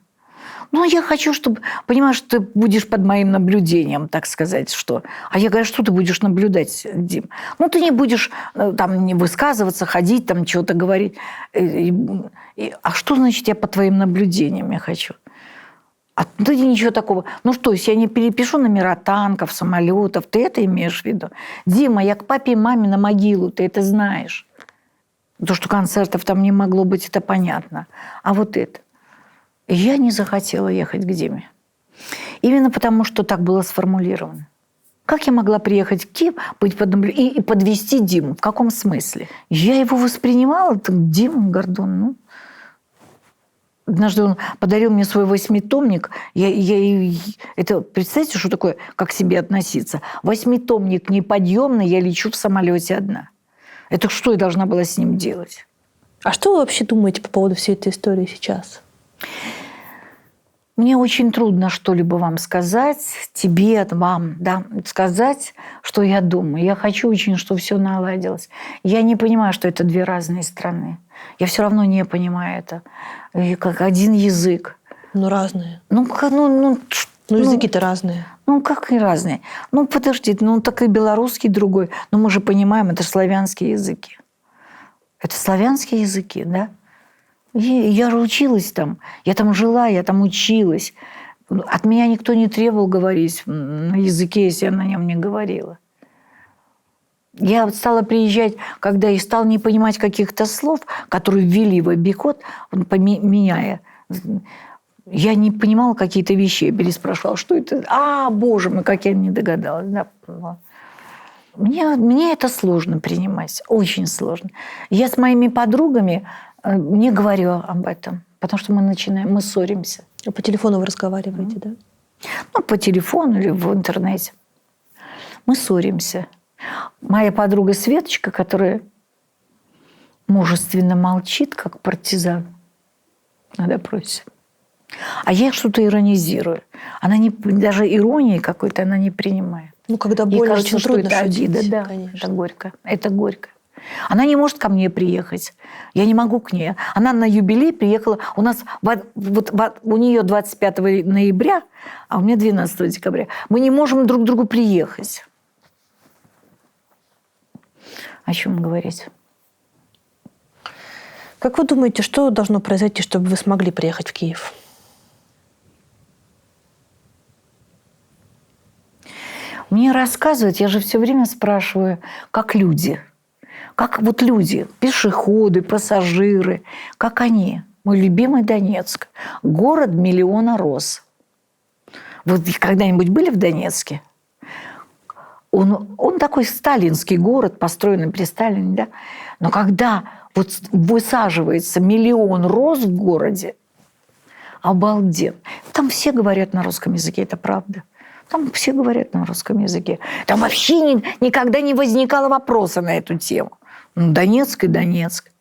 Ну, я хочу, чтобы... Понимаешь, ты будешь под моим наблюдением, так сказать, что... А я говорю, что ты будешь наблюдать, Дим? Ну, ты не будешь там не высказываться, ходить, там что-то говорить. А что значит я под твоим наблюдением я хочу? А ты ничего такого... Ну что, если я не перепишу номера танков, самолетов, ты это имеешь в виду? Дима, я к папе и маме на могилу, ты это знаешь. То, что концертов там не могло быть, это понятно. А вот это... Я не захотела ехать к Диме. Именно потому, что так было сформулировано. Как я могла приехать в Киев, быть под наблюдением и подвести Диму? В каком смысле? Я его воспринимала, так Дима Гордон, ну... Однажды он подарил мне свой 8-томник. Это, представьте, что такое, как к себе относиться? 8-томник неподъемный, я лечу в самолете одна. Это что я должна была с ним делать? А что вы вообще думаете по поводу всей этой истории сейчас? Мне очень трудно что-либо вам сказать, тебе, вам, да, сказать, что я думаю. Я хочу очень, чтобы все наладилось. Я не понимаю, что это две разные страны. Я все равно не понимаю это. И как один язык. Ну, разные. Ну, языки-то разные. Ну, как и разные. Ну, подождите, ну, так и белорусский другой. Но мы же понимаем, это славянские языки. Это славянские языки, да? Я же училась там, я там жила, я там училась. От меня никто не требовал говорить на языке, если я на нем не говорила. Я стала приезжать, когда и стала не понимать каких-то слов, которые ввели в обиход, меняя. Я не понимала какие-то вещи, я переспрашивала, что это? Боже мой, как я не догадалась. Да. Мне это сложно принимать, очень сложно. Я с моими подругами не говорю об этом, потому что мы ссоримся. А по телефону вы разговариваете, да? Ну, по телефону или в интернете. Мы ссоримся. Моя подруга Светочка, которая мужественно молчит, как партизан на допросе. А я что-то иронизирую. Она даже иронии какой-то она не принимает. Ну, когда Ей больно, кажется, очень что трудно это шутить. обида. Да, конечно. это горько. Это горько. Она не может ко мне приехать. Я не могу к ней. Она на юбилей приехала. У нас у нее 25 ноября, а у меня 12 декабря. Мы не можем друг к другу приехать. О чем говорить? Как вы думаете, что должно произойти, чтобы вы смогли приехать в Киев? Мне рассказывают, я же все время спрашиваю, как люди. Как вот люди, пешеходы, пассажиры, как они. Мой любимый Донецк. Город миллиона роз. Вот когда-нибудь были в Донецке? Он такой сталинский город, построенный при Сталине, да? Но когда вот высаживается миллион роз в городе, обалденно. Там все говорят на русском языке, это правда. Там все говорят на русском языке. Там вообще никогда не возникало вопроса на эту тему. Донецк и Донецк.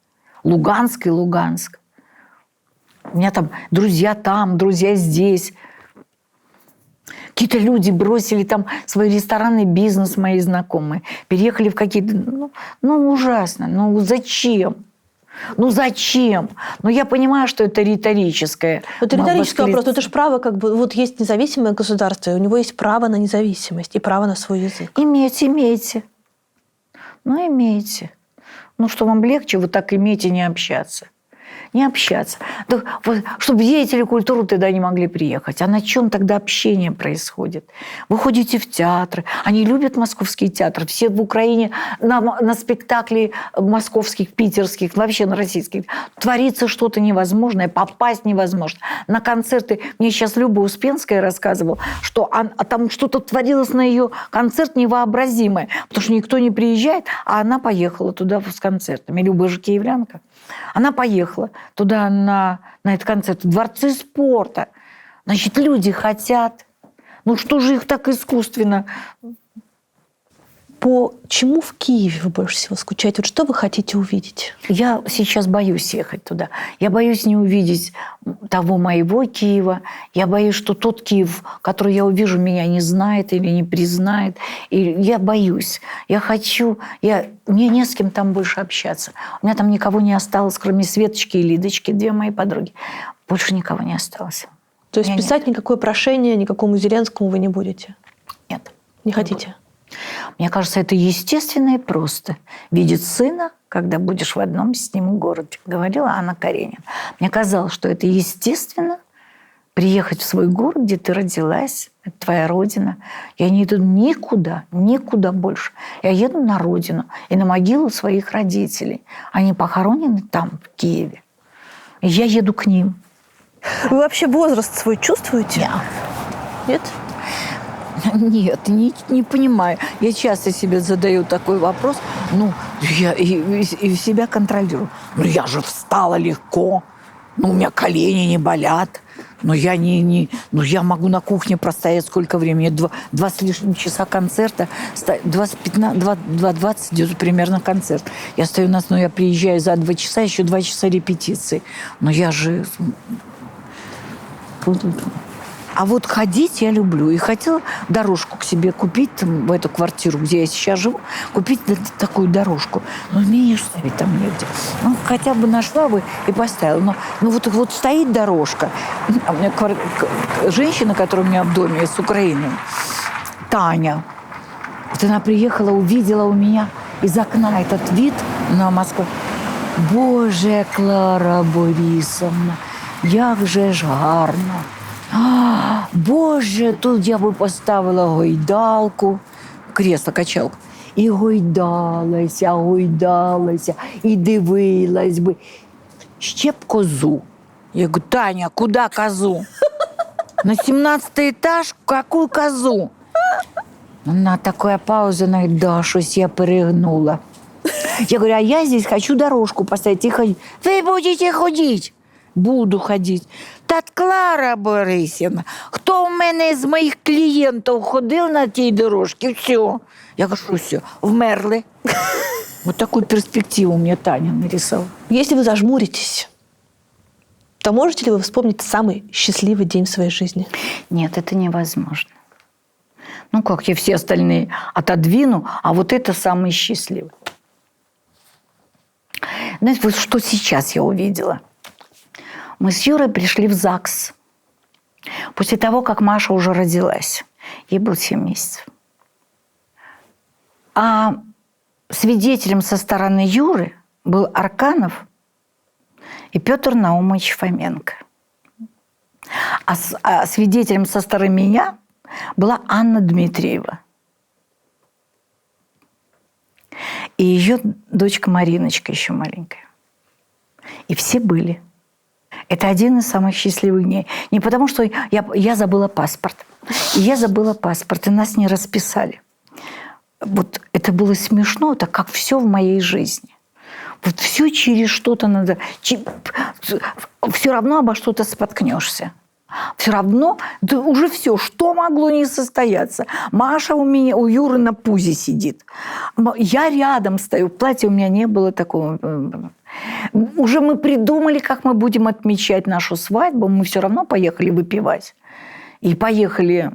Луганск и Луганск. У меня там друзья здесь. Какие-то люди бросили там свой ресторанный бизнес, мои знакомые. Переехали в какие-то... Ну, ужасно. Ну, зачем? Ну, зачем? Ну, я понимаю, что это риторическое. Это риторический вопрос. Но это же право, вот есть независимое государство, и у него есть право на независимость и право на свой язык. Имейте. Ну, имейте. Ну, что вам легче вот так иметь и не общаться. не общаться. Да, вот, чтобы деятели культуры туда не могли приехать. А на чем тогда общение происходит? Вы ходите в театры. Они любят московские театры. Все в Украине на спектакли московских, питерских, вообще на российских. Творится что-то невозможное, попасть невозможно. На концерты, мне сейчас Люба Успенская рассказывала, что там что-то творилось на ее концерт невообразимое, потому что никто не приезжает, а она поехала туда с концертами. Люба же киевлянка. Она поехала туда на этот концерт, в дворцы спорта. Значит, люди хотят. Ну что же их так искусственно? По чему в Киеве вы больше всего скучаете? Вот что вы хотите увидеть? Я сейчас боюсь ехать туда. Я боюсь не увидеть того моего Киева. Я боюсь, что тот Киев, который я увижу, меня не знает или не признает. И я боюсь. Я хочу... Мне не с кем там больше общаться. У меня там никого не осталось, кроме Светочки и Лидочки, 2 мои подруги. Больше никого не осталось. То есть писать никакое прошение никакому Зеленскому вы не будете? Нет. Не хотите? Мне кажется, это естественно и просто. Видеть сына, когда будешь в одном с ним городе. Говорила Анна Каренина. Мне казалось, что это естественно приехать в свой город, где ты родилась, это твоя родина. Я не иду никуда больше. Я еду на родину и на могилу своих родителей. Они похоронены там, в Киеве. И я еду к ним. Вы вообще возраст свой чувствуете? Нет? Нет, не понимаю. Я часто себе задаю такой вопрос. Ну, я и себя контролирую. Ну, я же встала легко. Ну, у меня колени не болят. Но я ну, я могу на кухне простоять сколько времени? 2 с лишним часа концерта. 2:20 идет примерно концерт. Я стою я приезжаю за 2 часа, еще 2 часа репетиции. Но я же... А вот ходить я люблю. И хотела дорожку к себе купить в эту квартиру, где я сейчас живу, купить такую дорожку. Но мне ставить там негде. Ну, хотя бы нашла бы и поставила. Но вот стоит дорожка. А у меня женщина, которая у меня в доме из Украины, Таня, вот она приехала, увидела у меня из окна этот вид на Москву. Боже, Клара Борисовна, як же ж гарно. Боже, тут я би поставила гойдалку, кресло-качалку, і гойдалася, і дивилась би. Ще б козу. Я говорю, Таня, куда козу? На 17-й этаж? Какую козу? На такая пауза, она говорит, да, щось я перегнула. Я говорю, а я здесь хочу дорожку поставить и ходить. Вы будете ходить? Буду ходити. Та Клара Борисівна, хто в мене з моїх клієнтів ходив на тій дорожці, все. Я говорю, что все, вмерли. Вот такую перспективу мне Таня нарисовала. Если вы зажмуритесь, то можете ли вы вспомнить самый счастливый день в своей жизни? Нет, это невозможно. Ну как, я все остальные отодвину, а вот это самый счастливый. Знаете, вот что сейчас я увидела? Мы с Юрой пришли в ЗАГС после того, как Маша уже родилась. Ей было 7 месяцев. А свидетелем со стороны Юры был Арканов и Петр Наумович Фоменко. А свидетелем со стороны меня была Анна Дмитриева. И ее дочка Мариночка еще маленькая. И все были. Это один из самых счастливых дней. Не потому, что я забыла паспорт. И я забыла паспорт, и нас не расписали. Вот это было смешно, это как все в моей жизни. Вот все через что-то надо... Все равно обо что-то споткнешься. Все равно да уже все, что могло не состояться. Маша у Юры на пузе сидит. Я рядом стою. Платья у меня не было такого. Уже мы придумали, как мы будем отмечать нашу свадьбу. Мы все равно поехали выпивать. И поехали...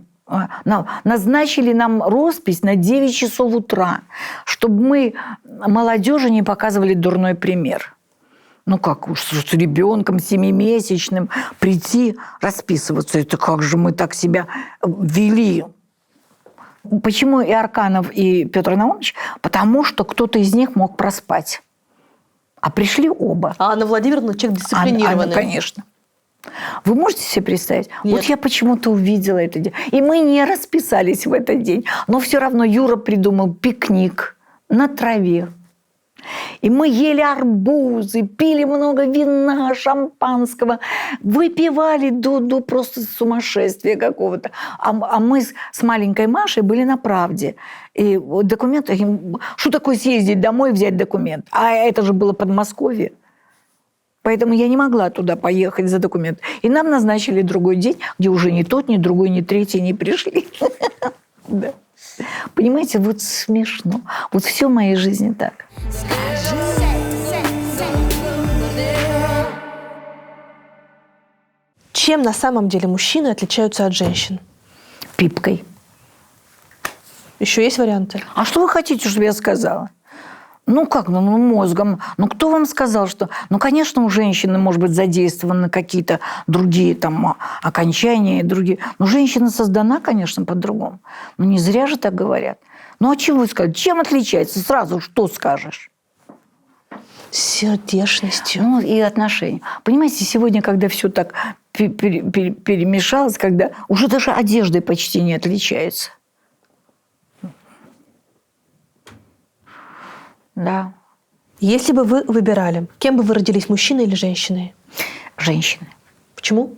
Назначили нам роспись на 9 часов утра, чтобы мы молодежи не показывали дурной пример. Ну как уж с ребенком 7-месячным прийти расписываться. Это как же мы так себя вели. Почему и Арканов, и Петр Наумович? Потому что кто-то из них мог проспать. А пришли оба. А Анна Владимировна человек дисциплинированный. Конечно. Вы можете себе представить? Нет. Вот я почему-то увидела это день. И мы не расписались в этот день. Но все равно Юра придумал пикник на траве. И мы ели арбузы, пили много вина, шампанского, выпивали до просто сумасшествия какого-то. А мы с маленькой Машей были на «Правде». И вот документы... Что такое съездить домой и взять документ? А это же было Подмосковье. Поэтому я не могла туда поехать за документ. И нам назначили другой день, где уже ни тот, ни другой, ни третий не пришли. Понимаете, вот смешно. Вот все в моей жизни так. Чем на самом деле мужчины отличаются от женщин? Пипкой. Еще есть варианты? А что вы хотите, чтобы я сказала? Ну как, мозгом. Ну кто вам сказал, что... Ну, конечно, у женщины, может быть, задействованы какие-то другие там окончания, другие... Но женщина создана, конечно, по-другому. Ну не зря же так говорят. Ну а чего вы скажете? Чем отличается? Сразу что скажешь? Сердечностью. Ну и отношения. Понимаете, сегодня, когда все так перемешалось, когда уже даже одеждой почти не отличается. Да. Если бы вы выбирали, кем бы вы родились, мужчиной или женщиной? Женщины. Почему?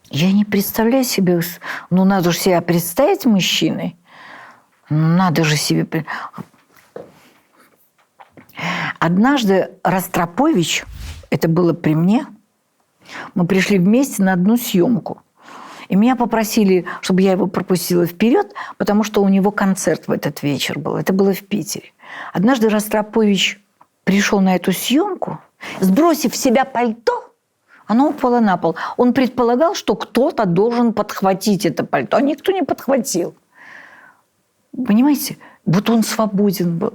Я не представляю себе... Ну, надо же себя представить мужчиной. Надо же себе... Однажды Ростропович, это было при мне, мы пришли вместе на одну съемку. И меня попросили, чтобы я его пропустила вперед, потому что у него концерт в этот вечер был. Это было в Питере. Однажды Ростропович пришел на эту съемку, сбросив в себя пальто, оно упало на пол. Он предполагал, что кто-то должен подхватить это пальто, а никто не подхватил. Понимаете? Вот он свободен был.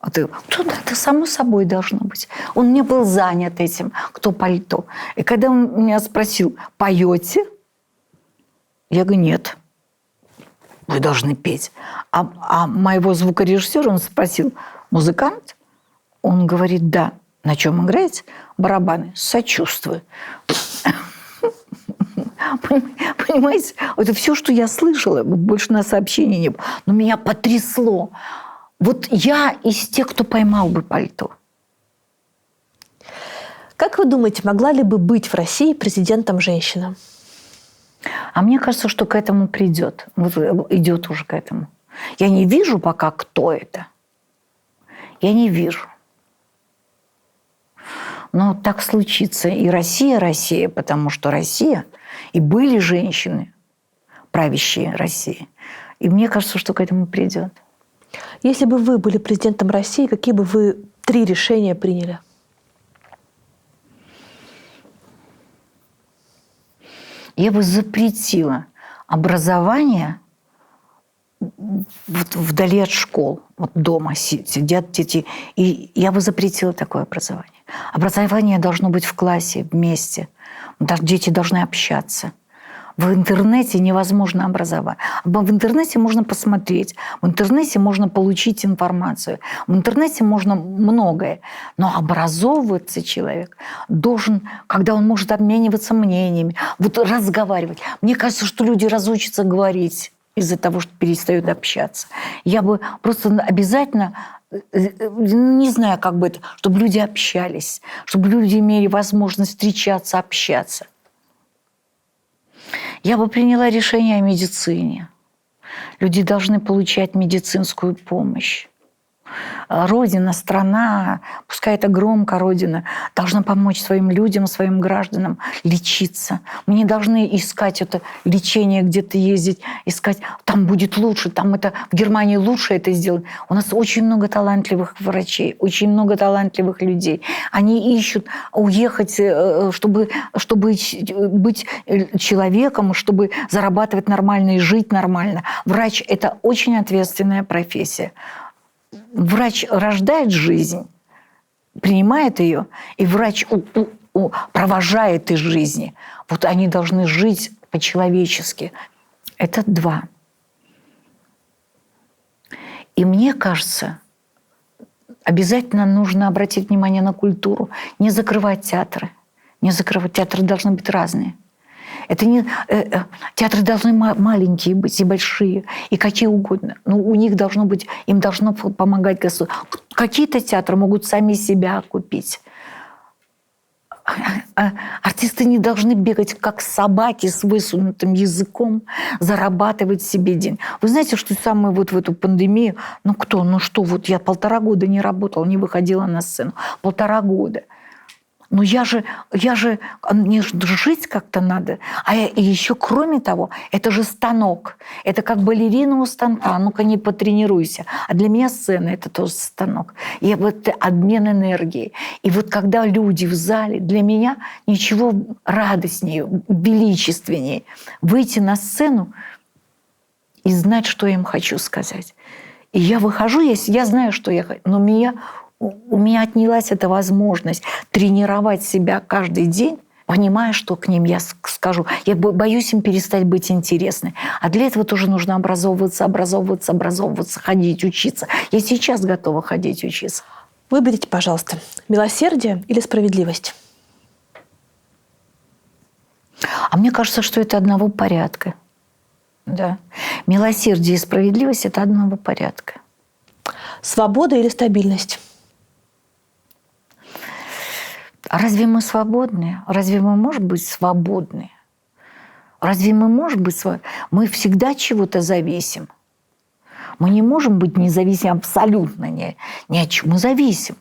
Это само собой должно быть. Он не был занят этим, кто пальто. И когда он меня спросил, поете? Я говорю, нет. Вы должны петь. А моего звукорежиссера он спросил, музыкант? Он говорит, да. На чем играете? Барабаны. Сочувствую. Понимаете? Это все, что я слышала. Больше на сообщении не было. Но меня потрясло. Вот я из тех, кто поймал бы пальто. Как вы думаете, могла ли бы быть в России президентом женщина? А мне кажется, что к этому придет. Вот идет уже к этому. Я не вижу пока, кто это. Я не вижу. Но так случится. И Россия, потому что Россия, и были женщины, правящие России. И мне кажется, что к этому придет. Если бы вы были президентом России, какие бы вы 3 решения приняли? Я бы запретила образование вот вдали от школ. Вот дома сидят дети. И я бы запретила такое образование. Образование должно быть в классе, вместе. Дети должны общаться. В интернете невозможно образовать. В интернете можно посмотреть. В интернете можно получить информацию. В интернете можно многое. Но образовываться человек должен, когда он может обмениваться мнениями, вот разговаривать. Мне кажется, что люди разучатся говорить из-за того, что перестают общаться. Я бы просто обязательно, не знаю, как бы это, чтобы люди общались, чтобы люди имели возможность встречаться, общаться. Я бы приняла решение о медицине. Люди должны получать медицинскую помощь. Родина, страна, пускай это громко, Родина, должна помочь своим людям, своим гражданам лечиться. Мы не должны искать это лечение, где-то ездить, искать, там будет лучше, там это в Германии лучше это сделать. У нас очень много талантливых врачей, очень много талантливых людей. Они ищут уехать, чтобы быть человеком, чтобы зарабатывать нормально и жить нормально. Врач – это очень ответственная профессия. Врач рождает жизнь, принимает ее, и врач провожает из жизни. Вот они должны жить по-человечески. Это 2. И мне кажется, обязательно нужно обратить внимание на культуру, не закрывать театры. Не закрывать. Театры должны быть разные. Это не, театры должны маленькие быть и большие, и какие угодно. Но у них должно быть, им должно помогать государство. Какие-то театры могут сами себя купить. Артисты не должны бегать, как собаки с высунутым языком, зарабатывать себе день. Вы знаете, что самое вот в эту пандемию, вот я 1,5 года не работала, не выходила на сцену. 1,5 года. Но мне же жить как-то надо. И еще, кроме того, это же станок. Это как балерина у станка. Ну-ка, не потренируйся. А для меня сцена – это тоже станок. И вот обмен энергией. И вот когда люди в зале, для меня ничего радостнее, величественнее выйти на сцену и знать, что я им хочу сказать. И я выхожу, я знаю, что я хочу, но у меня отнялась эта возможность тренировать себя каждый день, понимая, что к ним я скажу. Я боюсь им перестать быть интересной. А для этого тоже нужно образовываться, ходить, учиться. Я сейчас готова ходить, учиться. Выберите, пожалуйста, милосердие или справедливость? А мне кажется, что это одного порядка. Да. Милосердие и справедливость – это одного порядка. Свобода или стабильность? А разве мы свободны? Разве мы можем быть свободны? Разве мы можем быть свободны? Мы всегда чего-то зависим. Мы не можем быть независимы абсолютно ни от чего. Мы зависим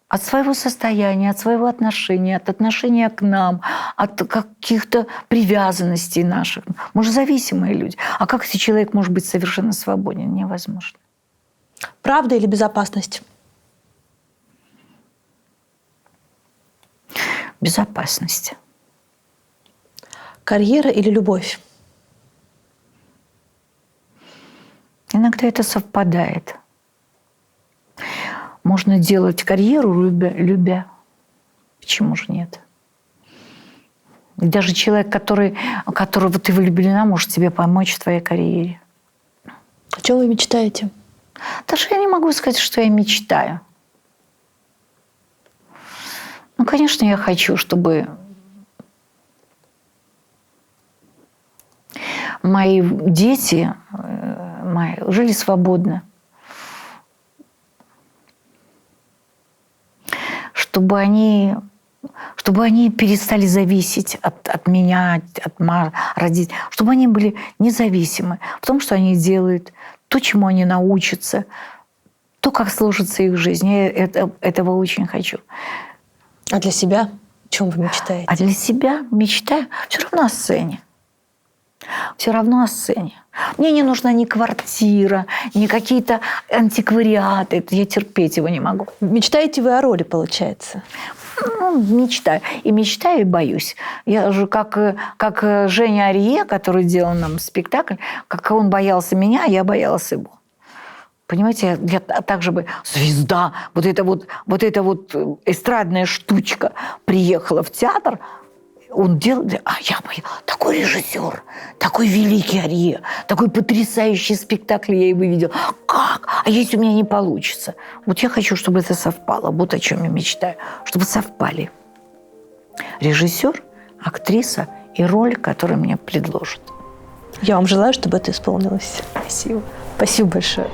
от своего состояния, от своего отношения, от отношения к нам, от каких-то привязанностей наших. Мы же зависимые люди. А как если человек может быть совершенно свободен? Невозможно. Правда или безопасность? Безопасность. Карьера или любовь? Иногда это совпадает. Можно делать карьеру, любя. Почему же нет? И даже человек, которого ты влюблена, может тебе помочь в твоей карьере. О чем вы мечтаете? Даже я не могу сказать, что я мечтаю. Ну, конечно, я хочу, чтобы мои дети жили свободно. Чтобы они перестали зависеть от меня, от родителей. Чтобы они были независимы в том, что они делают, то, чему они научатся, то, как сложится их жизнь. Я этого очень хочу. А для себя о чем вы мечтаете? А для себя мечтаю все равно о сцене. Все равно о сцене. Мне не нужна ни квартира, ни какие-то антиквариаты. Я терпеть его не могу. Мечтаете вы о роли, получается? Ну, мечтаю. И мечтаю, и боюсь. Я же как Женя Арье, который делал нам спектакль, как он боялся меня, я боялась его. Понимаете, я также бы звезда, вот эта вот эстрадная штучка приехала в театр, он делал, я боялась, такой режиссер, такой великий Арье, такой потрясающий спектакль я его видела. Как? А если у меня не получится? Вот я хочу, чтобы это совпало. Вот о чем я мечтаю. Чтобы совпали режиссер, актриса и роль, которую мне предложат. Я вам желаю, чтобы это исполнилось. Спасибо. Спасибо большое.